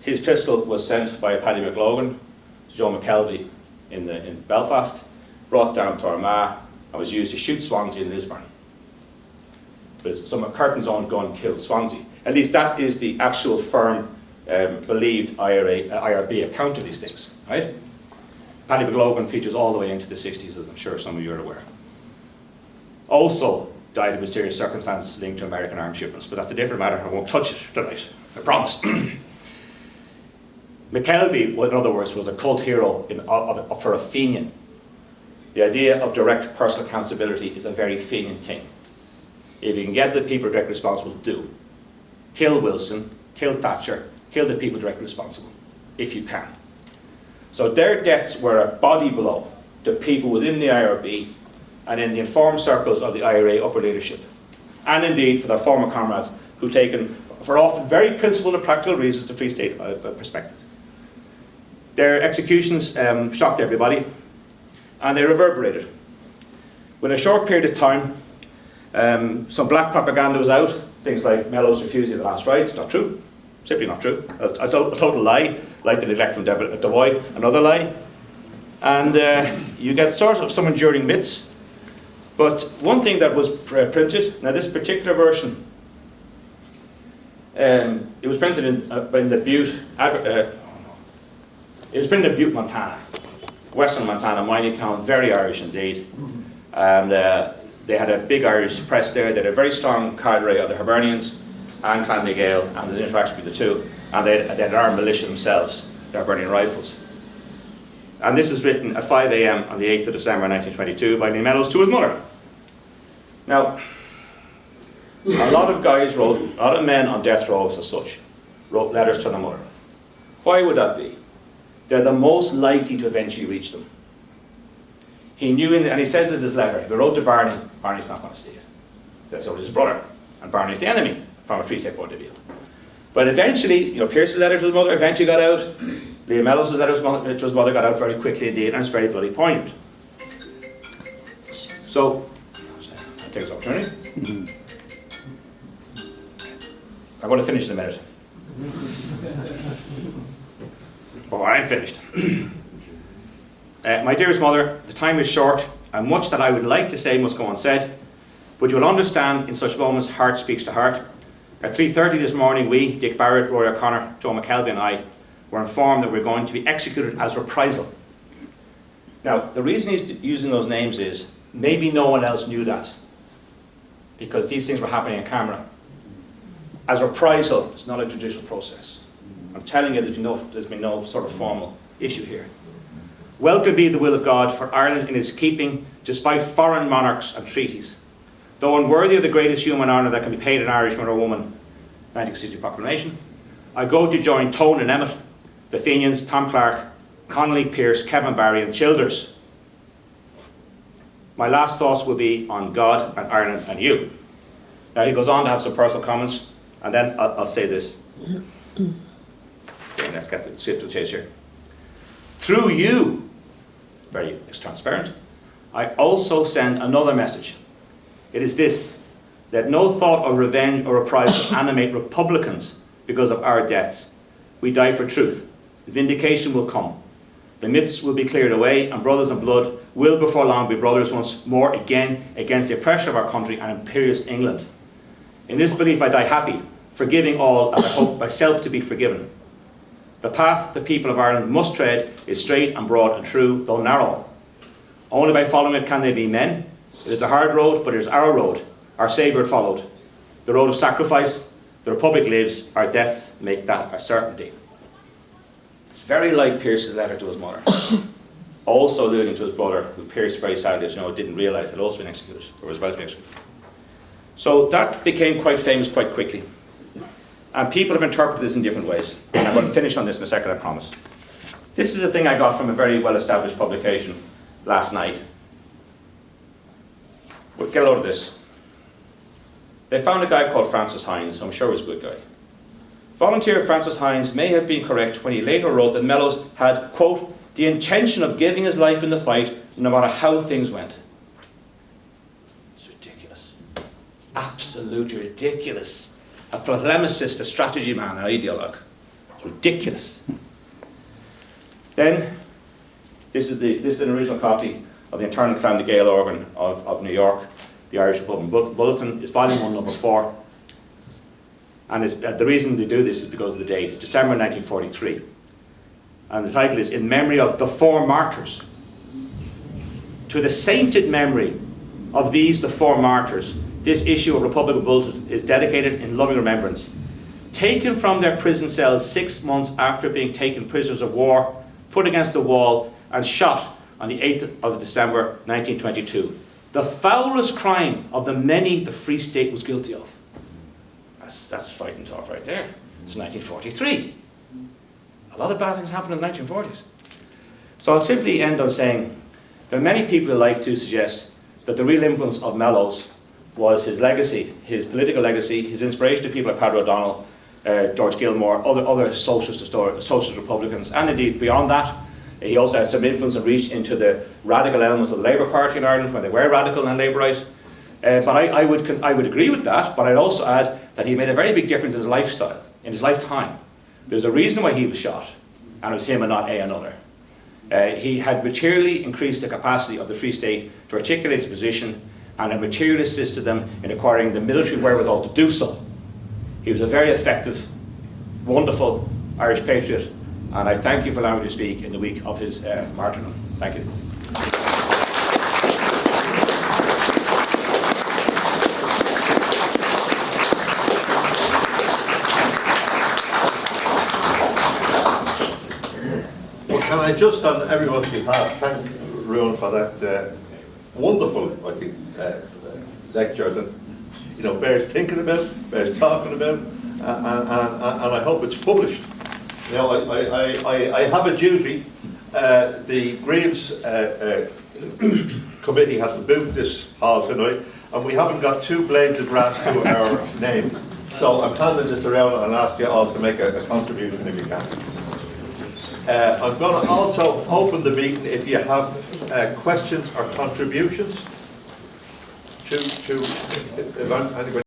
His pistol was sent by Paddy McLogan to Joe McKelvey in Belfast, brought down to Armagh, and was used to shoot Swansea in Lisburn. So McCurtain's own gun killed Swansea. At least that is the actual firm, believed IRB account of these things, right? Paddy McLogan features all the way into the 60s, as I'm sure some of you are aware. Also died in mysterious circumstances linked to American arms shipments, but that's a different matter. I won't touch it tonight, I promise. McKelvey, in other words, was a cult hero for a Fenian. The idea of direct personal accountability is a very Fenian thing. If you can get the people directly responsible, do. Kill Wilson, kill Thatcher, kill the people directly responsible, if you can. So their deaths were a body blow to people within the IRB and in the informed circles of the IRA upper leadership, and indeed for their former comrades who've taken, for often very principled and practical reasons, the Free State perspective. Their executions shocked everybody, and they reverberated. Within a short period of time, some black propaganda was out, things like Mellows refusing the last rites. Not true, simply not true. A total lie, like the neglect from Devoy, another lie. And you get sort of some enduring myths. But one thing that was printed, now this particular version, it was printed in the Butte, it was printed in Butte, Montana, western Montana, mining town, very Irish indeed. And they had a big Irish press there. They had a very strong cadre of the Hibernians and Clan Gael, and the interaction between the two. And they had armed militia themselves, the Hibernian Rifles. And this is written at 5 a.m. on the 8th of December 1922 by Mellows to his mother. Now, a lot of guys wrote, a lot of men on death rows as such, wrote letters to their mother. Why would that be? They're the most likely to eventually reach them. He knew, and he says in his letter, if he wrote to Barney, Barney's not going to see it. That's only his brother, and Barney's the enemy from a Free State point of view. But eventually, Pierce's letter to his mother eventually got out. Liam Mellows' letter to his mother got out very quickly indeed, and it's very bloody poignant. So, I take this opportunity. I'm going to finish in a minute. Oh, I'm finished. My dearest mother, the time is short, and much that I would like to say must go unsaid, but you will understand in such moments heart speaks to heart. At 3:30 this morning, we, Dick Barrett, Roy O'Connor, Joe McKelvey and I, were informed that we're going to be executed as reprisal. Now, the reason he's using those names is, maybe no one else knew that, because these things were happening on camera. As reprisal, it's not a judicial process. I'm telling you, there's been no sort of formal issue here. Welcome be the will of God for Ireland in its keeping, despite foreign monarchs and treaties. Though unworthy of the greatest human honour that can be paid an Irishman or woman, 1960 proclamation, I go to join Tone and Emmett, the Fenians, Tom Clark, Connolly, Pearce, Kevin Barry and Childers. My last thoughts will be on God and Ireland and you. Now he goes on to have some personal comments, and then I'll say this. Okay, let's get to the chase here. Through you, very transparent, I also send another message. It is this: let no thought of revenge or reprisal animate Republicans because of our deaths. We die for truth. Vindication will come. The myths will be cleared away, and brothers in blood will before long be brothers once more again against the oppression of our country and imperious England. In this belief I die happy, forgiving all as I hope myself to be forgiven. The path the people of Ireland must tread is straight and broad and true, though narrow. Only by following it can they be men. It is a hard road, but it is our road. Our Saviour followed. The road of sacrifice. The Republic lives. Our death make that a certainty. It's very like Pearce's letter to his mother. Also alluding to his brother, who Pearce very sadly, didn't realise had also been executed, or was about to be executed. So that became quite famous quite quickly. And people have interpreted this in different ways. And I'm going to finish on this in a second, I promise. This is a thing I got from a very well-established publication last night. But get a load of this. They found a guy called Francis Hines, who I'm sure was a good guy. Volunteer Francis Hines may have been correct when he later wrote that Mellows had, quote, the intention of giving his life in the fight, no matter how things went. It's ridiculous. It's absolutely ridiculous. A polemicist, a strategy man, an ideologue. It's ridiculous. Then, this is an original copy of the Internal Clan Gael organ of New York, the Irish Republican Bulletin. It's volume 1, number 4. And the reason they do this is because of the date. It's December 1943. And the title is In Memory of the Four Martyrs. To the sainted memory of these, the four martyrs, this issue of Republican Bulletin is dedicated in loving remembrance. Taken from their prison cells 6 months after being taken prisoners of war, put against the wall, and shot on the 8th of December 1922. The foulest crime of the many the Free State was guilty of. That's fighting talk right there. It's 1943. A lot of bad things happened in the 1940s. So I'll simply end on saying there are many people who like to suggest that the real influence of Mellows was his legacy, his political legacy, his inspiration to people like Paddy O'Donnell, George Gilmore, other socialist Republicans, and indeed beyond that. He also had some influence and reach into the radical elements of the Labour Party in Ireland when they were radical and Labourite. But I would agree with that, but I'd also add that he made a very big difference in his lifestyle, in his lifetime. There's a reason why he was shot, and it was him and not another. He had materially increased the capacity of the Free State to articulate his position, and had materially assisted them in acquiring the military wherewithal to do so. He was a very effective, wonderful Irish patriot, and I thank you for allowing me to speak in the week of his martyrdom. Thank you. Can I just, on everyone's behalf, thank Ruan for that wonderful, I think, lecture that bears thinking about, bears talking about, and I hope it's published. I have a duty. The Graves committee has to boot this hall tonight, and we haven't got 2 blades of grass to our name. So I'm handing this around and ask you all to make a contribution if you can. I'm going to also open the meeting if you have questions or contributions to if anybody